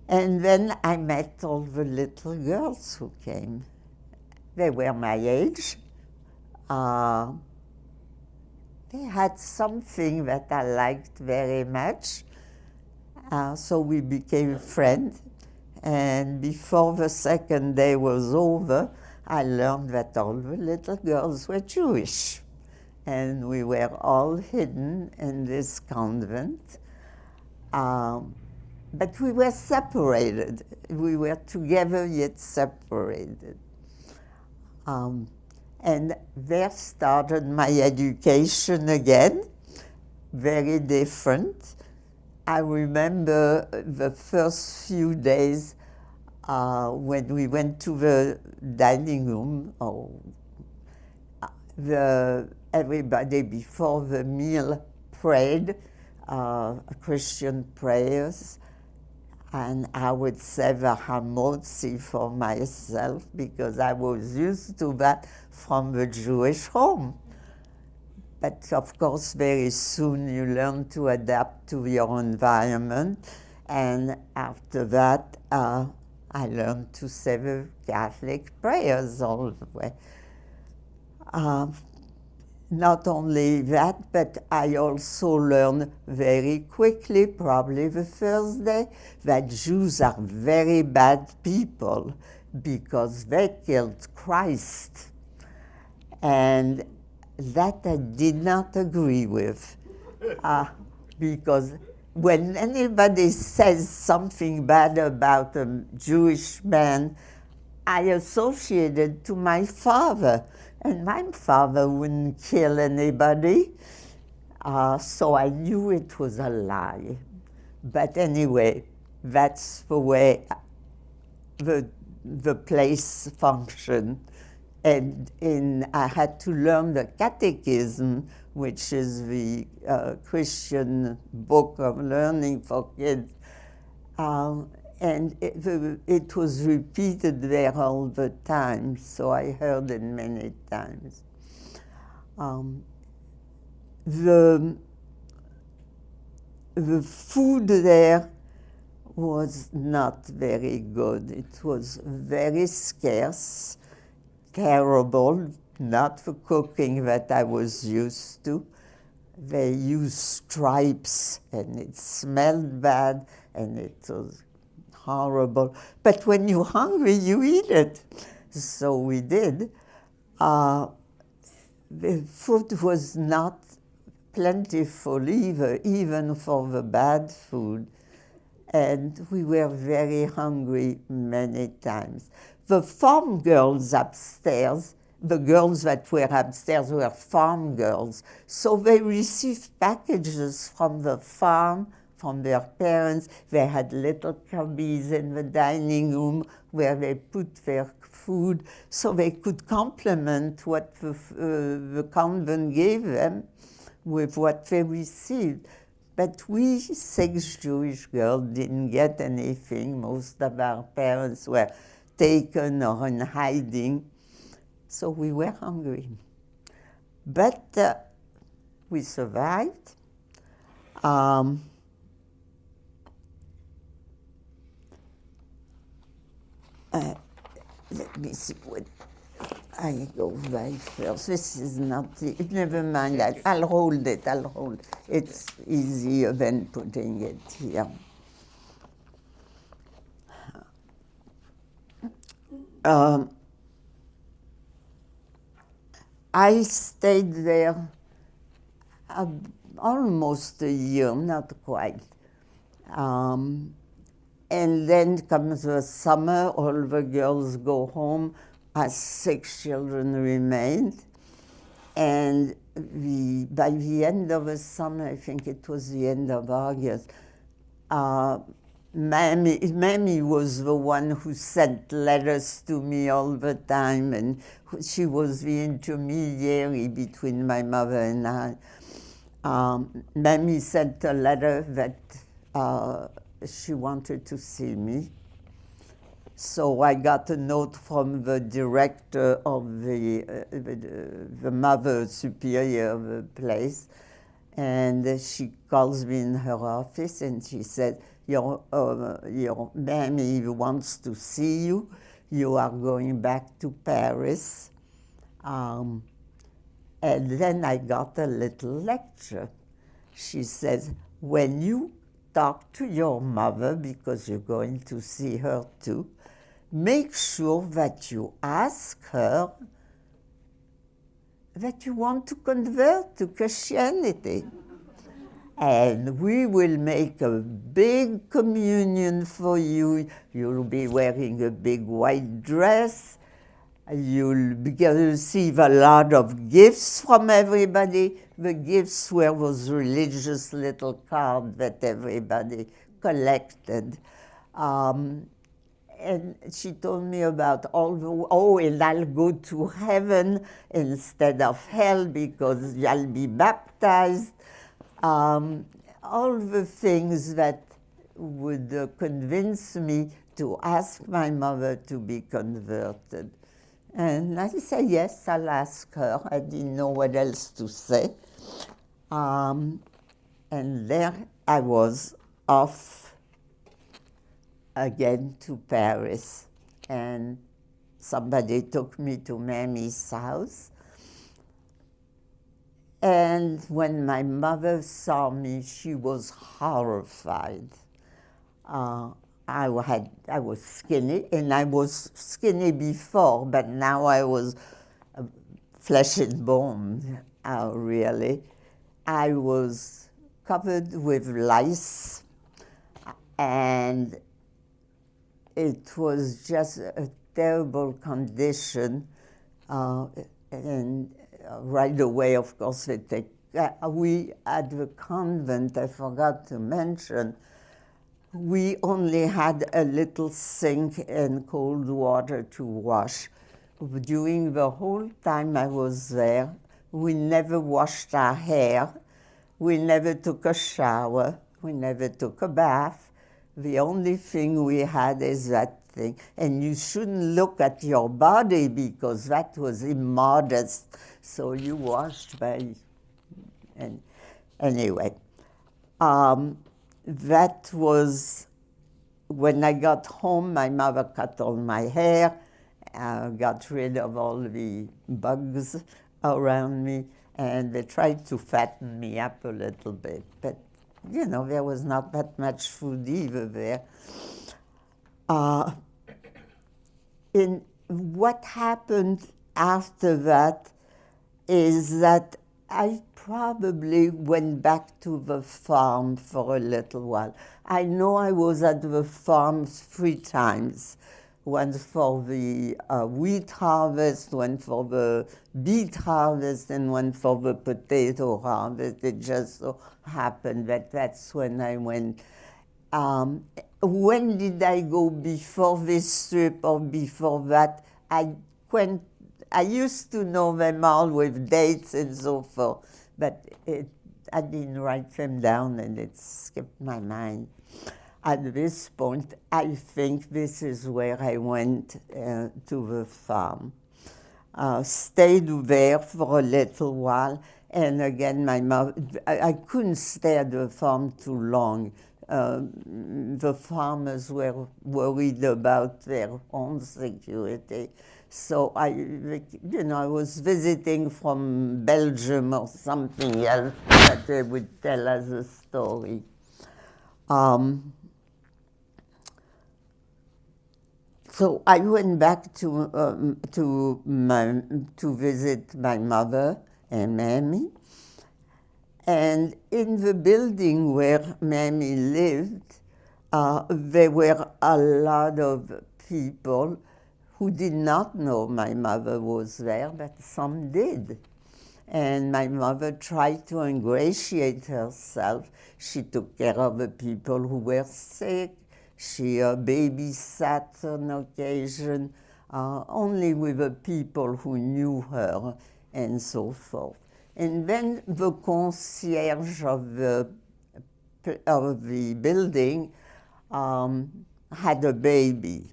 And then I met all the little girls who came. They were my age. They had something that I liked very much. So we became friends. And before the second day was over, I learned that all the little girls were Jewish. And we were all hidden in this convent. But we were separated. We were together yet separated. And there started my education again, very different. I remember the first few days when we went to the dining room, everybody before the meal prayed Christian prayers, and I would say the Hamotzi for myself because I was used to that from the Jewish home. But of course, very soon you learn to adapt to your environment, and after that, I learned to say the Catholic prayers all the way. Not only that, but I also learned very quickly, probably the first day, that Jews are very bad people because they killed Christ. And that I did not agree with, because when anybody says something bad about a Jewish man, I associate it to my father, and my father wouldn't kill anybody, so I knew it was a lie. But anyway, that's the way the place functioned. And I had to learn the Catechism, which is the Christian book of learning for kids. And it was repeated there all the time, so I heard it many times. The food there was not very good. It was very scarce, terrible, not the cooking that I was used to. They used stripes, and it smelled bad, and it was horrible. But when you're hungry, you eat it. So we did. The food was not plentiful either, even for the bad food. And we were very hungry many times. The farm girls upstairs, the girls that were upstairs were farm girls, so they received packages from the farm, from their parents. They had little cubbies in the dining room where they put their food, so they could complement what the convent gave them with what they received. But we 6 Jewish girls didn't get anything. Most of our parents were taken or in hiding, so we were hungry. But we survived. Let me see what I go by first. This is not, never mind, I'll hold it, It's easier than putting it here. I stayed there almost a year, not quite. And then comes the summer, all the girls go home, as 6 children remained. And by the end of the summer, I think it was the end of August, Mammy was the one who sent letters to me all the time, and she was the intermediary between my mother and I. Mammy sent a letter that she wanted to see me. So I got a note from the director of the Mother Superior of the place, and she calls me in her office and she said, your mammy wants to see you. You are going back to Paris. And then I got a little lecture. She says, when you talk to your mother, because you're going to see her too, make sure that you ask her that you want to convert to Christianity. And we will make a big communion for you. You'll be wearing a big white dress. You'll receive a lot of gifts from everybody. The gifts were those religious little cards that everybody collected. And she told me about and I'll go to heaven instead of hell because I'll be baptized. All the things that would convince me to ask my mother to be converted. And I said, yes, I'll ask her. I didn't know what else to say. And there I was off again to Paris. And somebody took me to Mammy's house. And when my mother saw me, she was horrified. I was skinny, and I was skinny before, but now I was flesh and bone, really. I was covered with lice, and it was just a terrible condition. And right away, of course, we at the convent, I forgot to mention, we only had a little sink and cold water to wash. During the whole time I was there, we never washed our hair, we never took a shower, we never took a bath. The only thing we had is that thing. And you shouldn't look at your body because that was immodest. So you washed by, and anyway. That was, when I got home, my mother cut all my hair, got rid of all the bugs around me, and they tried to fatten me up a little bit. But, you know, there was not that much food either there. In what happened after that is that I probably went back to the farm for a little while. I know I was at the farm 3 times. Once for the wheat harvest, one for the beet harvest, and one for the potato harvest. It just so happened that that's when I went. When did I go before this trip or before that? I used to know them all with dates and so forth, but I didn't write them down and it skipped my mind. At this point, I think this is where I went to the farm. Stayed there for a little while, and again, my mother, I couldn't stay at the farm too long. The farmers were worried about their own security. So I was visiting from Belgium or something else that they would tell us a story. So I went back to visit my mother and Mammy. And in the building where Mammy lived, there were a lot of people who did not know my mother was there, but some did. And my mother tried to ingratiate herself. She took care of the people who were sick. She babysat on occasion, only with the people who knew her and so forth. And then the concierge of the building had a baby.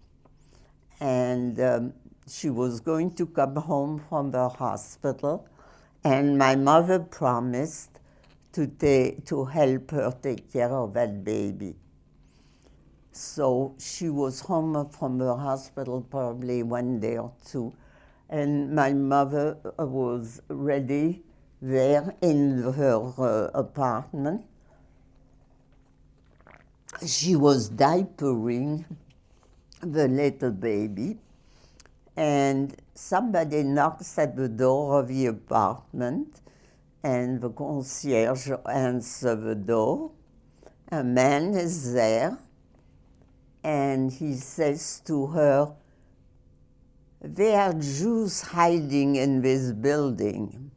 And she was going to come home from the hospital. And my mother promised to help her take care of that baby. So she was home from the hospital probably 1 day or 2. And my mother was ready there in her apartment. She was diapering the little baby. And somebody knocks at the door of the apartment, and the concierge answers the door. A man is there, and he says to her, "There are Jews hiding in this building."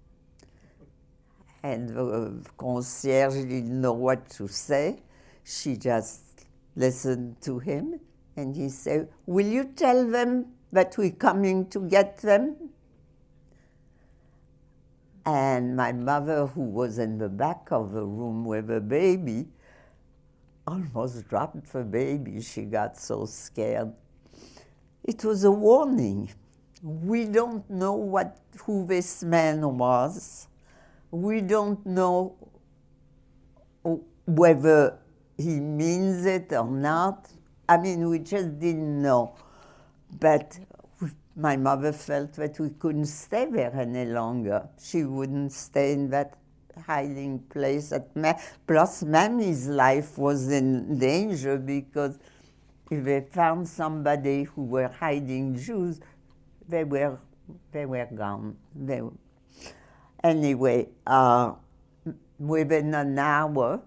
And the concierge didn't know what to say. She just listened to him, and he said, "Will you tell them that we're coming to get them?" And my mother, who was in the back of the room with the baby, almost dropped the baby. She got so scared. It was a warning. We don't know who this man was. We don't know whether he means it or not. I mean, we just didn't know. But my mother felt that we couldn't stay there any longer. She wouldn't stay in that hiding place. Plus, Mammy's life was in danger because if they found somebody who were hiding Jews, they were gone. Anyway, within an hour,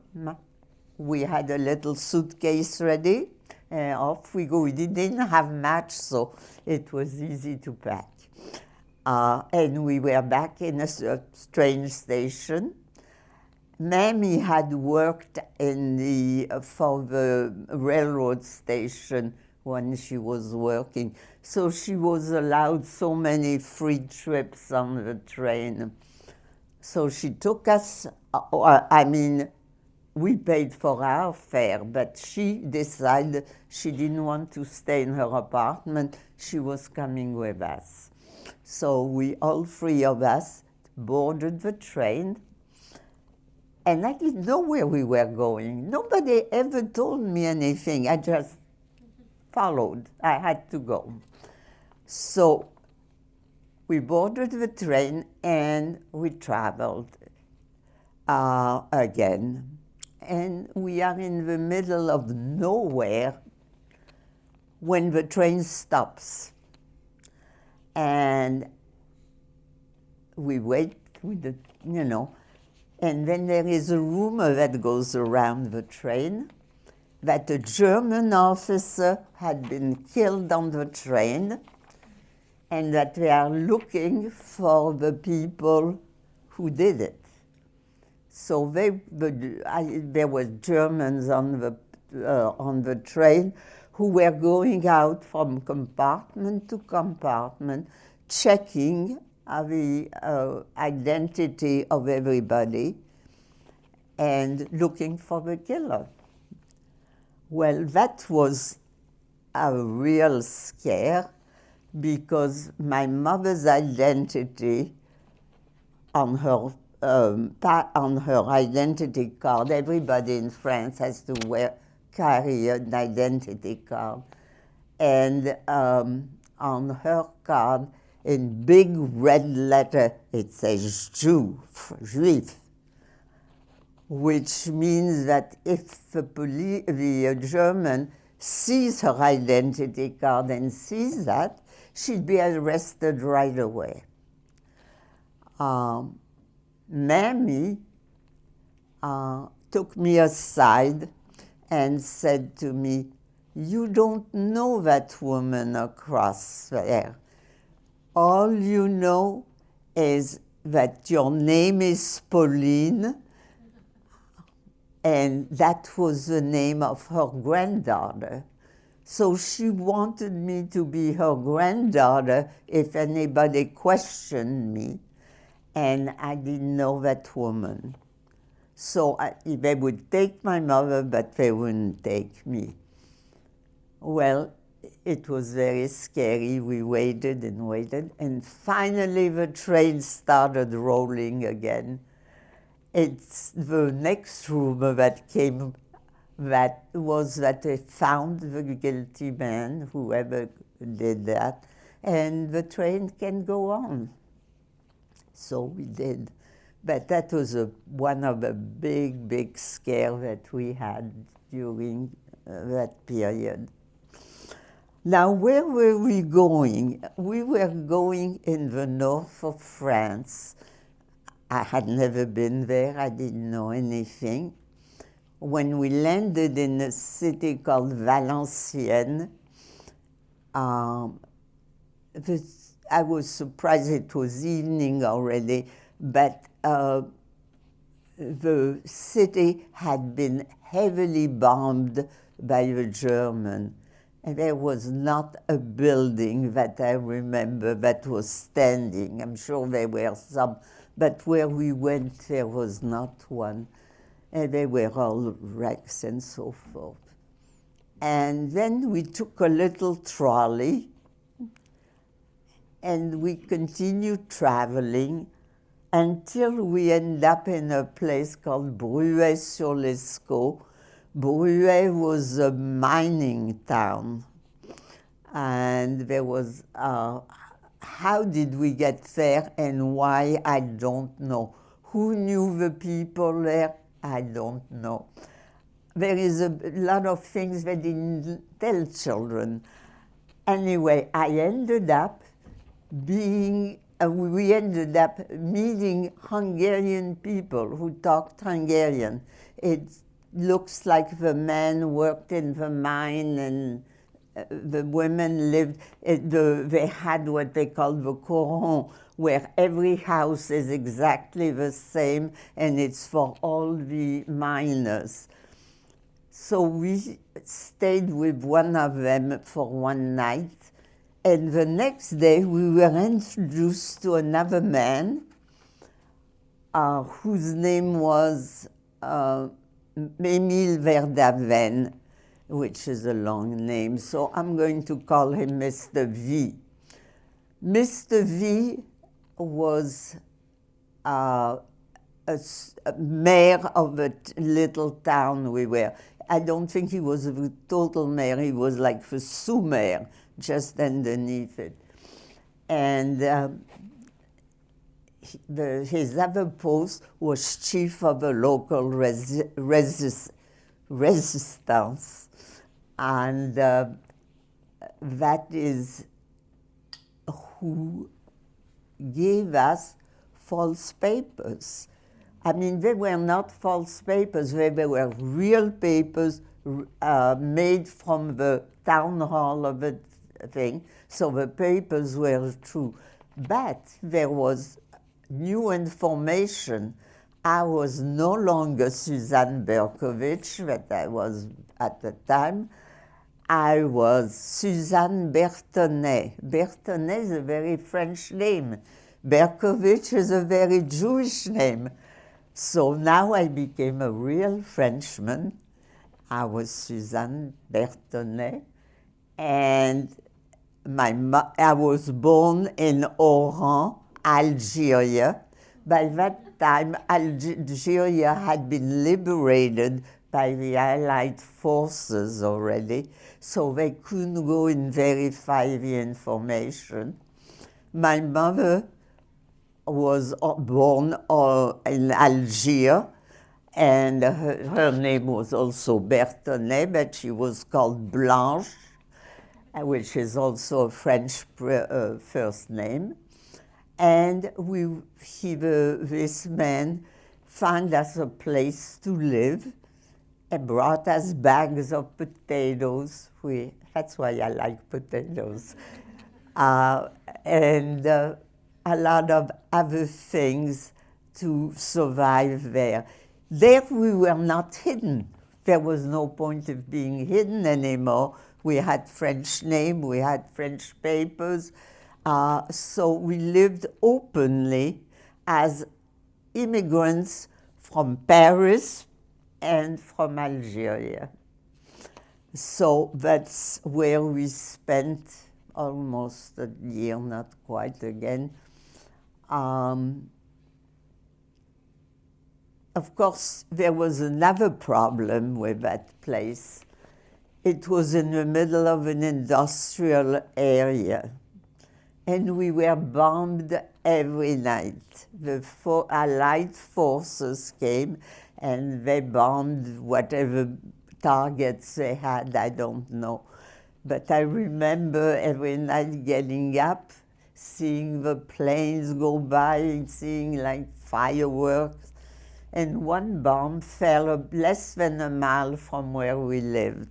we had a little suitcase ready, and off we go. We didn't have much, so it was easy to pack. And we were back in a train station. Mammy had worked for the railroad station when she was working, so she was allowed so many free trips on the train. So she took us, we paid for our fare, but she decided she didn't want to stay in her apartment. She was coming with us. So we, all three of us, boarded the train. And I didn't know where we were going. Nobody ever told me anything. I just followed. I had to go. So we boarded the train and we traveled again. And we are in the middle of nowhere when the train stops. And we wait with the, and then there is a rumor that goes around the train that a German officer had been killed on the train and that they are looking for the people who did it. So there were Germans on the train who were going out from compartment to compartment, checking the identity of everybody and looking for the killer. Well, that was a real scare because my mother's identity on her identity card, everybody in France has to carry an identity card, and on her card, in big red letter, it says Jew, Juif, which means that if the German sees her identity card and sees that, she'd be arrested right away. Mammy took me aside and said to me, "You don't know that woman across there. All you know is that your name is Pauline," and that was the name of her granddaughter. So she wanted me to be her granddaughter if anybody questioned me, and I didn't know that woman. So they would take my mother, but they wouldn't take me. Well, it was very scary. We waited and waited, and finally the train started rolling again. It's the next rumor that came that they found the guilty man, whoever did that, and the train can go on. So we did. But that was one of the big, big scares that we had during that period. Now, where were we going? We were going in the north of France. I had never been there. I didn't know anything. When we landed in a city called Valenciennes, I was surprised it was evening already, but the city had been heavily bombed by the Germans. And there was not a building that I remember that was standing. I'm sure there were some, but where we went, there was not one. And they were all wrecks and so forth. And then we took a little trolley, and we continued traveling until we end up in a place called Bruay-sur-l'Escaut, Bruay was a mining town. And there was, how did we get there and why, I don't know. Who knew the people there? I don't know. There is a lot of things they didn't tell children. Anyway, I ended up we ended up meeting Hungarian people who talked Hungarian. It looks like the man worked in the mine and the women lived, they had what they called the coron, where every house is exactly the same and it's for all the miners. So we stayed with one of them for one night, and the next day we were introduced to another man whose name was Emile Verdaven, which is a long name, so I'm going to call him Mr. V. Mr. V was a mayor of a little town we were. I don't think he was the total mayor, he was like the sous-mayor, just underneath it. And his other post was chief of a local resistance. And that is who gave us false papers. I mean, they were not false papers, they were real papers made from the town hall of the thing, so the papers were true. But there was new information. I was no longer Suzanne Berkovich, that I was at the time. I was Suzanne Bertonnet. Bertonnet is a very French name. Berkovich is a very Jewish name. So now I became a real Frenchman. I was Suzanne Bertonnet, and I was born in Oran, Algeria. By that time, Algeria had been liberated by the Allied forces already, so they couldn't go and verify the information. My mother was born in Algiers, and her name was also Bertonnet, but she was called Blanche, which is also a French first name. And this man found us a place to live and brought us bags of potatoes. That's why I like potatoes. And a lot of other things to survive there. There we were not hidden. There was no point of being hidden anymore. We had French name, we had French papers. So we lived openly as immigrants from Paris and from Algeria. So that's where we spent almost a year, not quite again. Of course, there was another problem with that place. It was in the middle of an industrial area, and we were bombed every night. The Allied forces came, and they bombed whatever targets they had, I don't know. But I remember every night getting up, seeing the planes go by, and seeing like fireworks. And one bomb fell less than a mile from where we lived.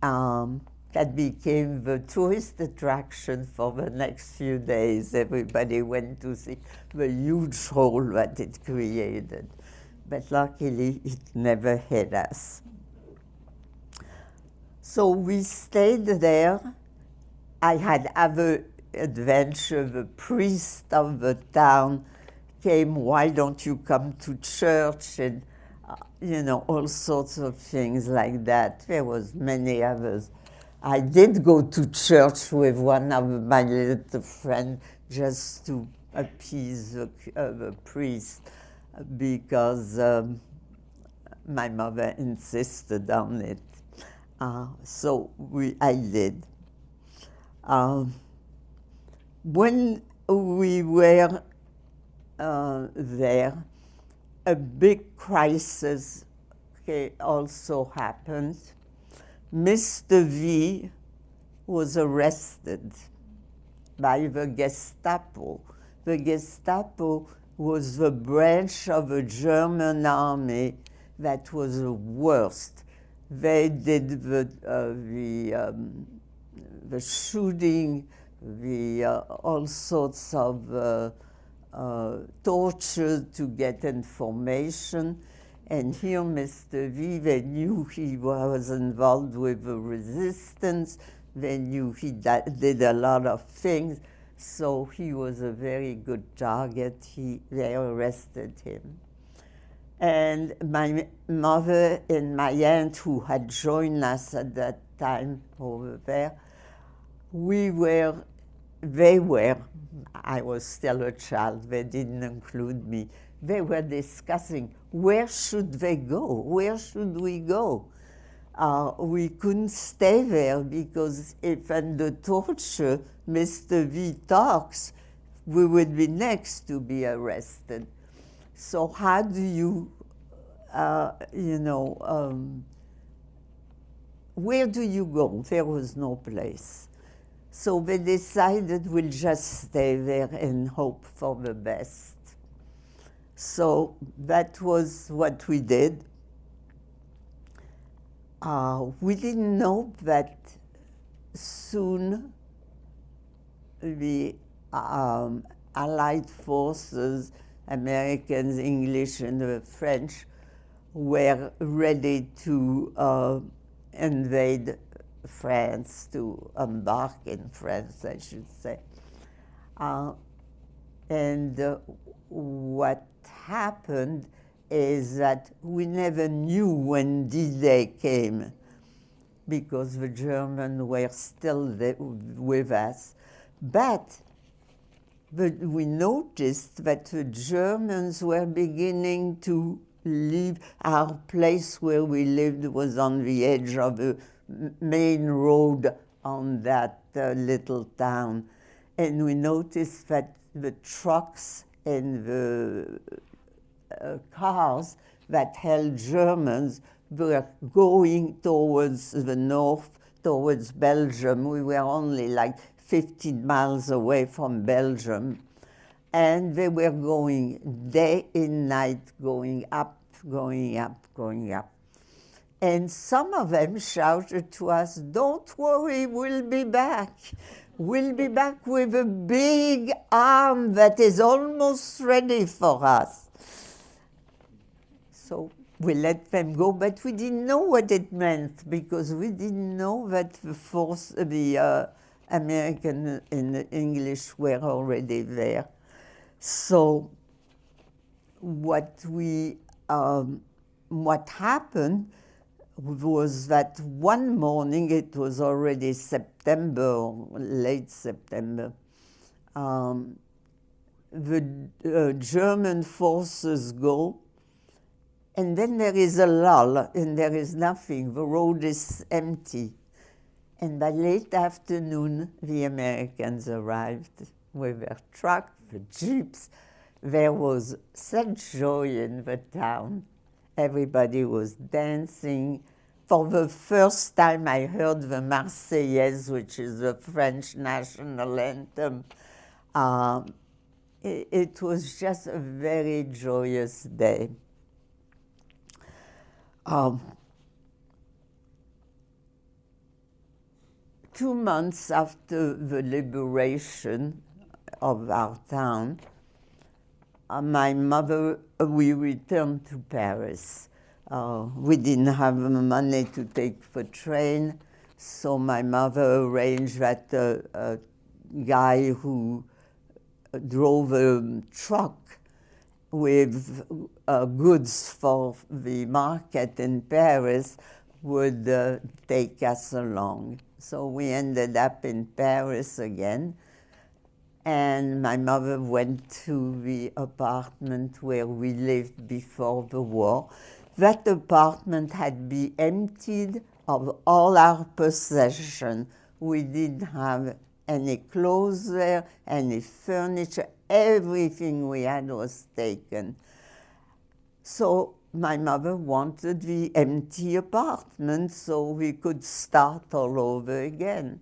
That became the tourist attraction for the next few days. Everybody went to see the huge hole that it created. But luckily, it never hit us. So we stayed there. I had other adventures. The priest of the town came, why don't you come to church? And, you know, all sorts of things like that. There was many others. I did go to church with one of my little friends just to appease the priest, because my mother insisted on it. So I did. When we were there, a big crisis also happened. Mr. V was arrested by the Gestapo. The Gestapo was the branch of the German army that was the worst. They did the shooting, all sorts of torture to get information. And here Mr. V, they knew he was involved with the resistance. They knew he did a lot of things. So he was a very good target. They arrested him. And my mother and my aunt, who had joined us at that time over there, they were, I was still a child, they didn't include me. They were discussing, where should they go? Where should we go? We couldn't stay there because if under torture Mr. V talks, we would be next to be arrested. So how do you, where do you go? There was no place. So they decided we'll just stay there and hope for the best. So that was what we did. We didn't know that soon the Allied forces, Americans, English, and the French, were ready to invade France, to embark in France, I should say. And what happened is that we never knew when D-Day came because the Germans were still there with us. But we noticed that the Germans were beginning to leave. Our place where we lived was on the edge of the main road on that little town. And we noticed that the trucks and the cars that held Germans were going towards the north, towards Belgium. We were only like 15 miles away from Belgium. And they were going day and night, going up, going up, going up. And some of them shouted to us, "Don't worry, we'll be back. We'll be back with a big arm that is almost ready for us." So we let them go, but we didn't know what it meant because we didn't know that the American and the English were already there. So what happened was that one morning, it was already September, late September, the German forces go, and then there is a lull, and there is nothing. The road is empty. And by late afternoon, the Americans arrived with their trucks, the jeeps. There was such joy in the town. Everybody was dancing. For the first time, I heard the Marseillaise, which is the French national anthem. It was just a very joyous day. 2 months after the liberation of our town, my mother, we returned to Paris. We didn't have money to take the train, so my mother arranged that a guy who drove a truck with goods for the market in Paris would take us along. So we ended up in Paris again. And my mother went to the apartment where we lived before the war. that apartment had been emptied of all our possessions. We didn't have any clothes there, any furniture. Everything we had was taken. So my mother wanted the empty apartment so we could start all over again.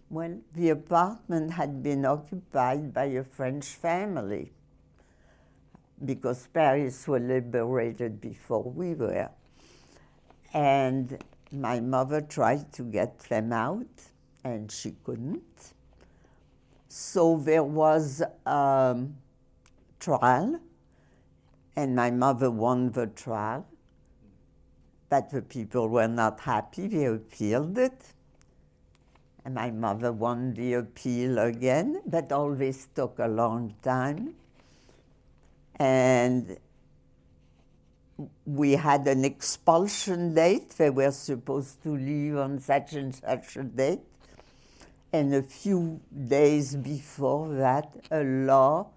Well, the apartment had been occupied by a French family because Paris was liberated before we were. And my mother tried to get them out, and she couldn't. So there was a trial, and my mother won the trial, but the people were not happy. They appealed it. And my mother won the appeal again, but all this took a long time. And we had an expulsion date. They were supposed to leave on such and such a date. And a few days before that, a law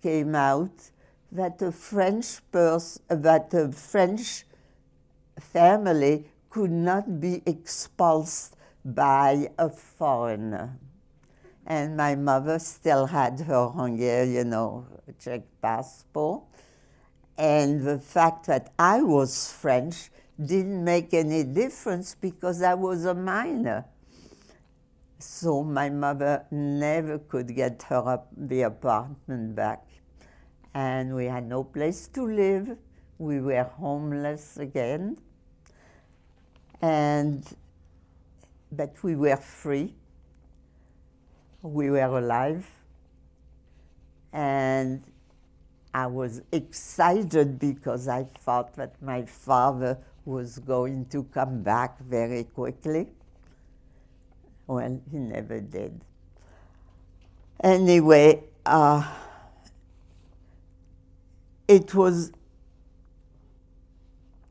came out that a French family could not be expulsed by a foreigner. And my mother still had her Hungarian or Czech passport. And the fact that I was French didn't make any difference because I was a minor. So my mother never could get the apartment back. And we had no place to live. We were homeless again. But we were free. We were alive. And I was excited because I thought that my father was going to come back very quickly. Well, he never did. Anyway, it was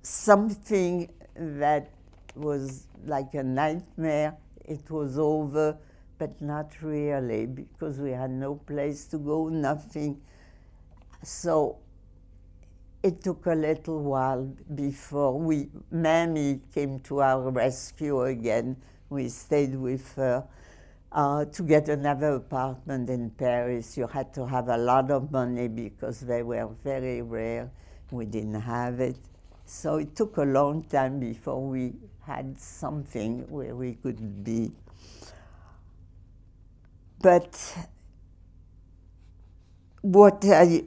something that was like a nightmare. It was over, but not really, because we had no place to go, nothing. So it took a little while before Mammy came to our rescue again. We stayed with her. To get another apartment in Paris, you had to have a lot of money because they were very rare. We didn't have it. So it took a long time before we had something where we could be. But what I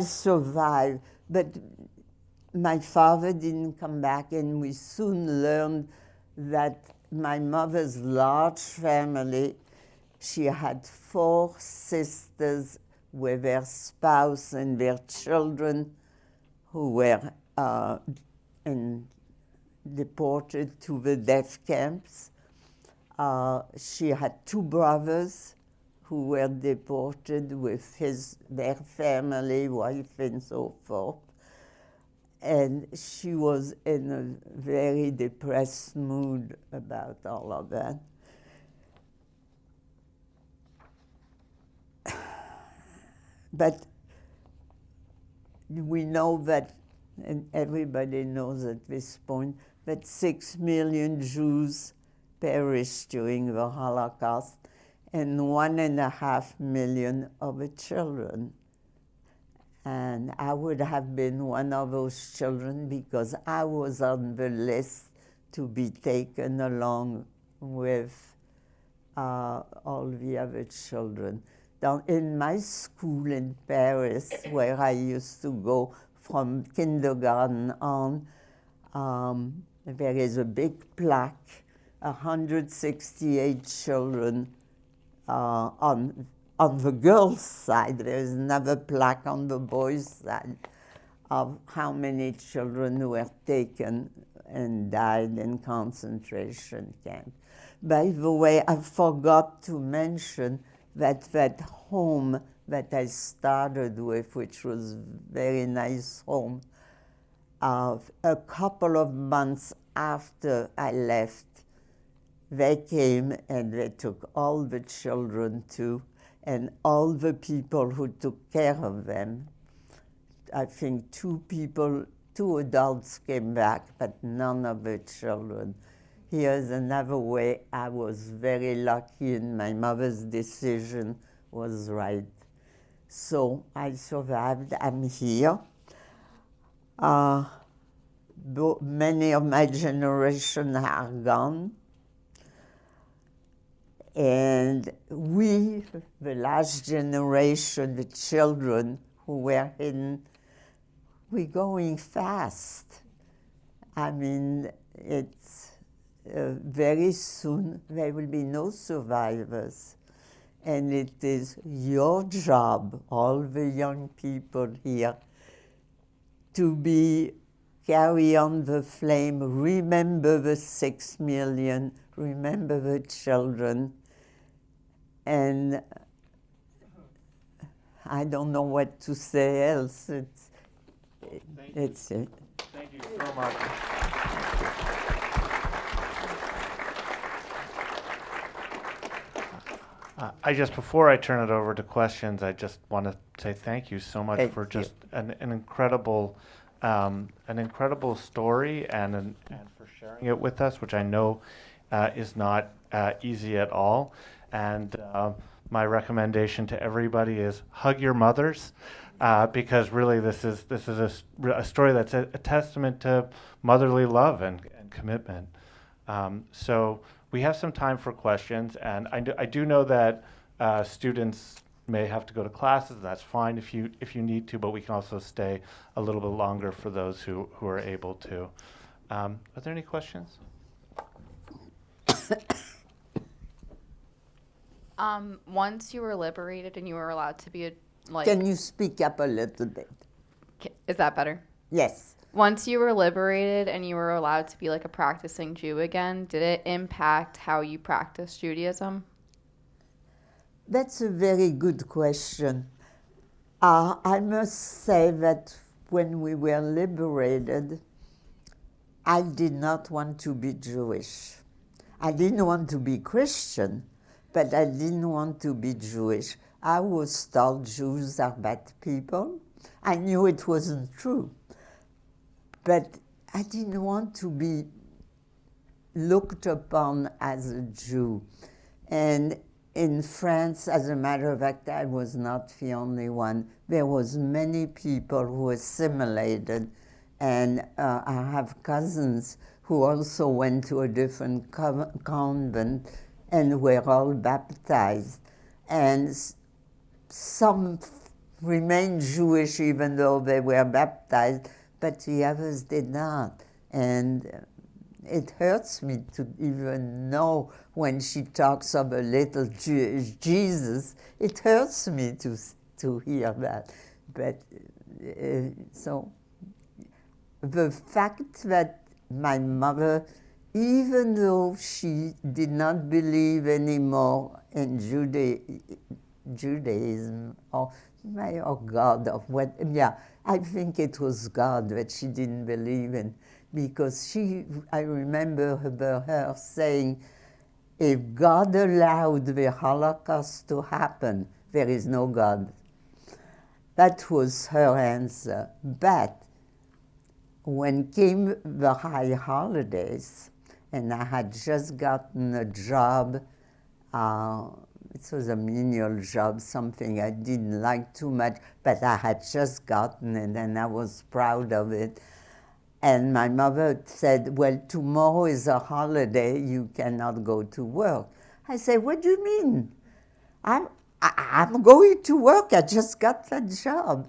survived, but my father didn't come back, and we soon learned that my mother's large family, she had 4 sisters with their spouse and their children who were deported to the death camps. She had 2 brothers who were deported with their family, wife, and so forth. And she was in a very depressed mood about all of that. But we know that, and everybody knows at this point, that 6 million Jews perished during the Holocaust, and 1.5 million of the children. And I would have been one of those children because I was on the list to be taken along with all the other children. Down in my school in Paris, where I used to go from kindergarten on, there is a big plaque, 168 children on the girls' side. There is another plaque on the boys' side of how many children were taken and died in concentration camps. By the way, I forgot to mention that home that I started with, which was a very nice home, a couple of months after I left, they came and they took all the children too, and all the people who took care of them I think two adults came back, but none of the children. Here's another way I was very lucky and my mother's decision was right. So I survived. I'm here. Many of my generation are gone. And we, the last generation, the children who were hidden, we're going fast. I mean, it's very soon there will be no survivors. And it is your job, all the young people here, to carry on the flame, remember the 6 million, remember the children, and I don't know what to say else. It's it. Thank you so much. Before I turn it over to questions, I just want to say thank you so much for just an incredible story and for sharing it with us, which I know is not easy at all. And my recommendation to everybody is hug your mothers, because really this is a story that's a testament to motherly love and commitment. So we have some time for questions, and I do know that students may have to go to classes. That's fine if you need to, but we can also stay a little bit longer for those who are able to. Are there any questions? Once you were liberated and you were allowed to be Can you speak up a little bit? Is that better? Yes. Once you were liberated and you were allowed to be like a practicing Jew again, did it impact how you practice Judaism? That's a very good question. I must say that when we were liberated, I did not want to be Jewish. I didn't want to be Christian, but I didn't want to be Jewish. I was told Jews are bad people. I knew it wasn't true, but I didn't want to be looked upon as a Jew. And in France, as a matter of fact, I was not the only one. There was many people who assimilated, and I have cousins who also went to a different convent and were all baptized. And some remained Jewish even though they were baptized, but the others did not. And it hurts me to even know when she talks of a little Jesus. It hurts me to hear that. But so the fact that my mother, even though she did not believe anymore in Judaism or God or what, I think it was God that she didn't believe in, because I remember her saying, if God allowed the Holocaust to happen, there is no God. That was her answer. But when came the high holidays, and I had just gotten a job, it was a menial job, something I didn't like too much, but I had just gotten it, and I was proud of it. And my mother said, well, tomorrow is a holiday, you cannot go to work. I said, what do you mean? I'm going to work, I just got that job.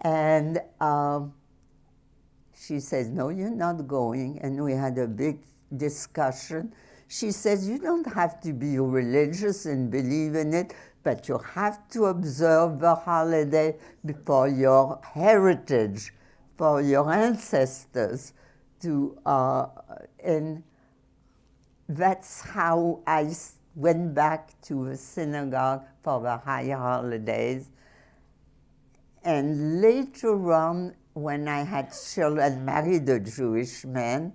And she says, no, you're not going. And we had a big discussion. She says, you don't have to be religious and believe in it, but you have to observe the holiday for your heritage, for your ancestors. And that's how I went back to a synagogue for the high holidays. And later on, when I had children, I married a Jewish man,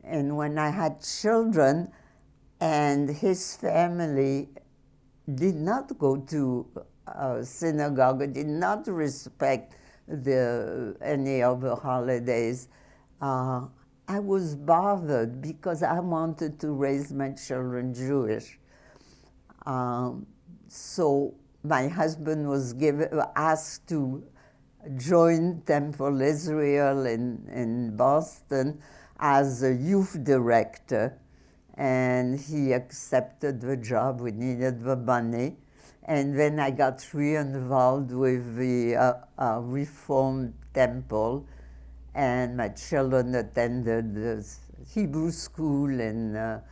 and when I had children, and his family did not go to synagogue, did not respect any other holidays. I was bothered because I wanted to raise my children Jewish. So my husband was asked to join Temple Israel in Boston as a youth director, and he accepted the job. We needed the money. And then I got re-involved with the Reformed Temple, and my children attended the Hebrew school and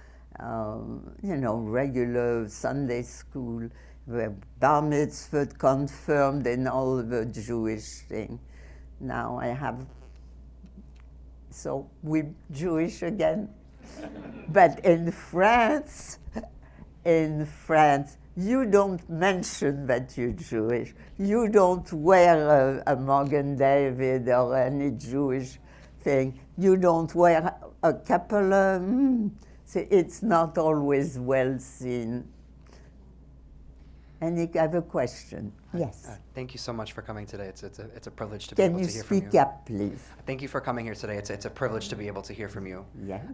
regular Sunday school, were bar mitzvah, confirmed, and all the Jewish thing. Now so we're Jewish again. But in France, you don't mention that you're Jewish. You don't wear a Magen David or any Jewish thing. You don't wear a capella. So it's not always well seen. Any other question? Yes. Thank you so much for coming today. It's a privilege to be able to hear from you. Can you speak up, please? Thank you for coming here today. It's a privilege to be able to hear from you. Yes.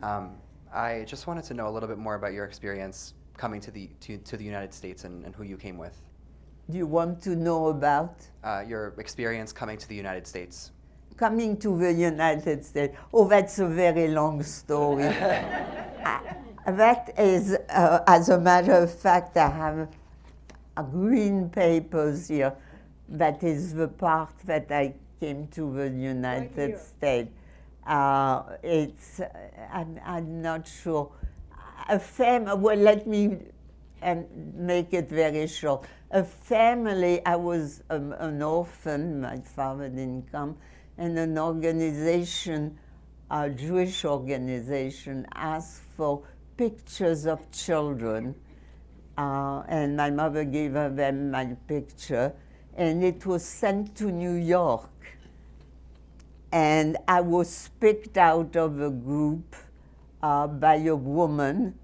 I just wanted to know a little bit more about your experience coming to the United States and who you came with. Do you want to know about? Your experience coming to the United States. Coming to the United States. Oh, that's a very long story. That is, as a matter of fact, I have green papers here. That is the part that I came to the United States. I'm not sure. Well, let me make it very short. A family, I was an orphan, my father didn't come, and an organization, a Jewish organization, asked for pictures of children. And my mother gave them my picture, and it was sent to New York. And I was picked out of a group by a woman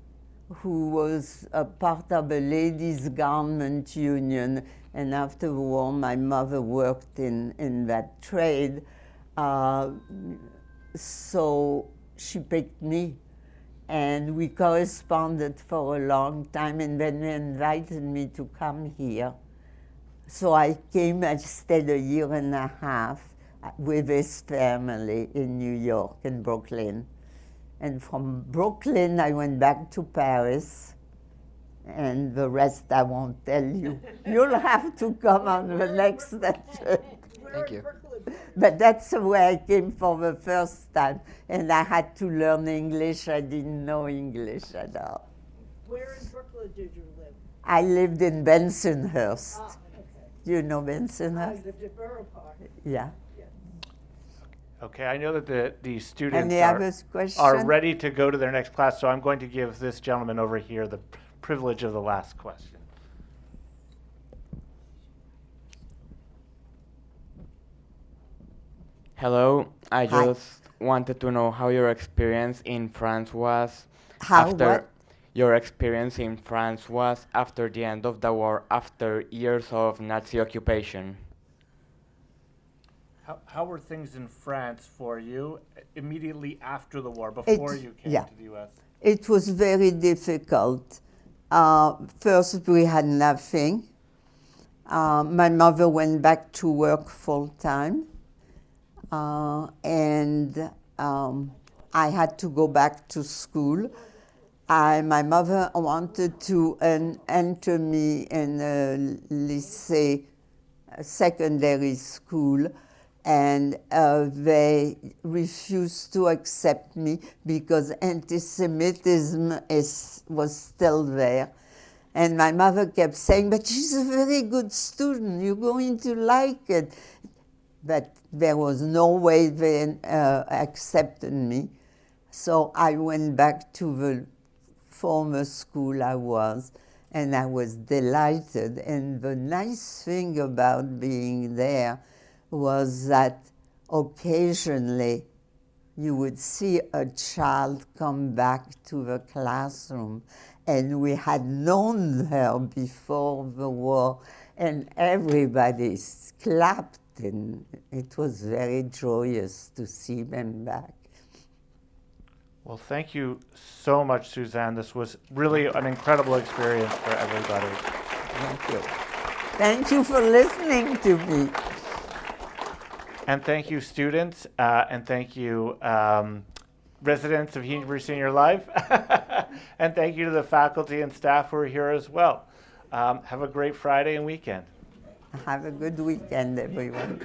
who was a part of a ladies' garment union. And after the war, my mother worked in that trade. So she picked me. And we corresponded for a long time, and then they invited me to come here. So I came, I stayed a year and a half with his family in New York, in Brooklyn. And from Brooklyn, I went back to Paris, and the rest I won't tell you. You'll have to come on the next trip. Thank you. But that's where I came for the first time, and I had to learn English. I didn't know English at all. Where in Brooklyn did you live? I lived in Bensonhurst. Okay. Do you know I Bensonhurst? lived at Borough Park. Yeah. Okay, I know that the students Any other questions? are ready to go to their next class, so I'm going to give this gentleman over here the privilege of the last question. Hello, I Hi. just wanted to know how your experience in France was How after what? your experience in France was after the end of the war, after years of Nazi occupation. How were things in France for you immediately after the war, before you came yeah. to the U.S.? It was very difficult. First, we had nothing. My mother went back to work full time. And I had to go back to school. My mother wanted to enter me in a lycée, secondary school, and they refused to accept me because anti-Semitism was still there. And my mother kept saying, but she's a very good student, you're going to like it. But there was no way they accepted me. So I went back to the former school I was, and I was delighted. And the nice thing about being there was that occasionally you would see a child come back to the classroom, and we had known her before the war, and everybody clapped and it was very joyous to see them back. Well, thank you so much, Suzanne. This was really an incredible experience for everybody. Thank you. Thank you for listening to me. And thank you, students, and thank you, residents of Hebrew Senior Life. And thank you to the faculty and staff who are here as well. Have a great Friday and weekend. Have a good weekend, everyone.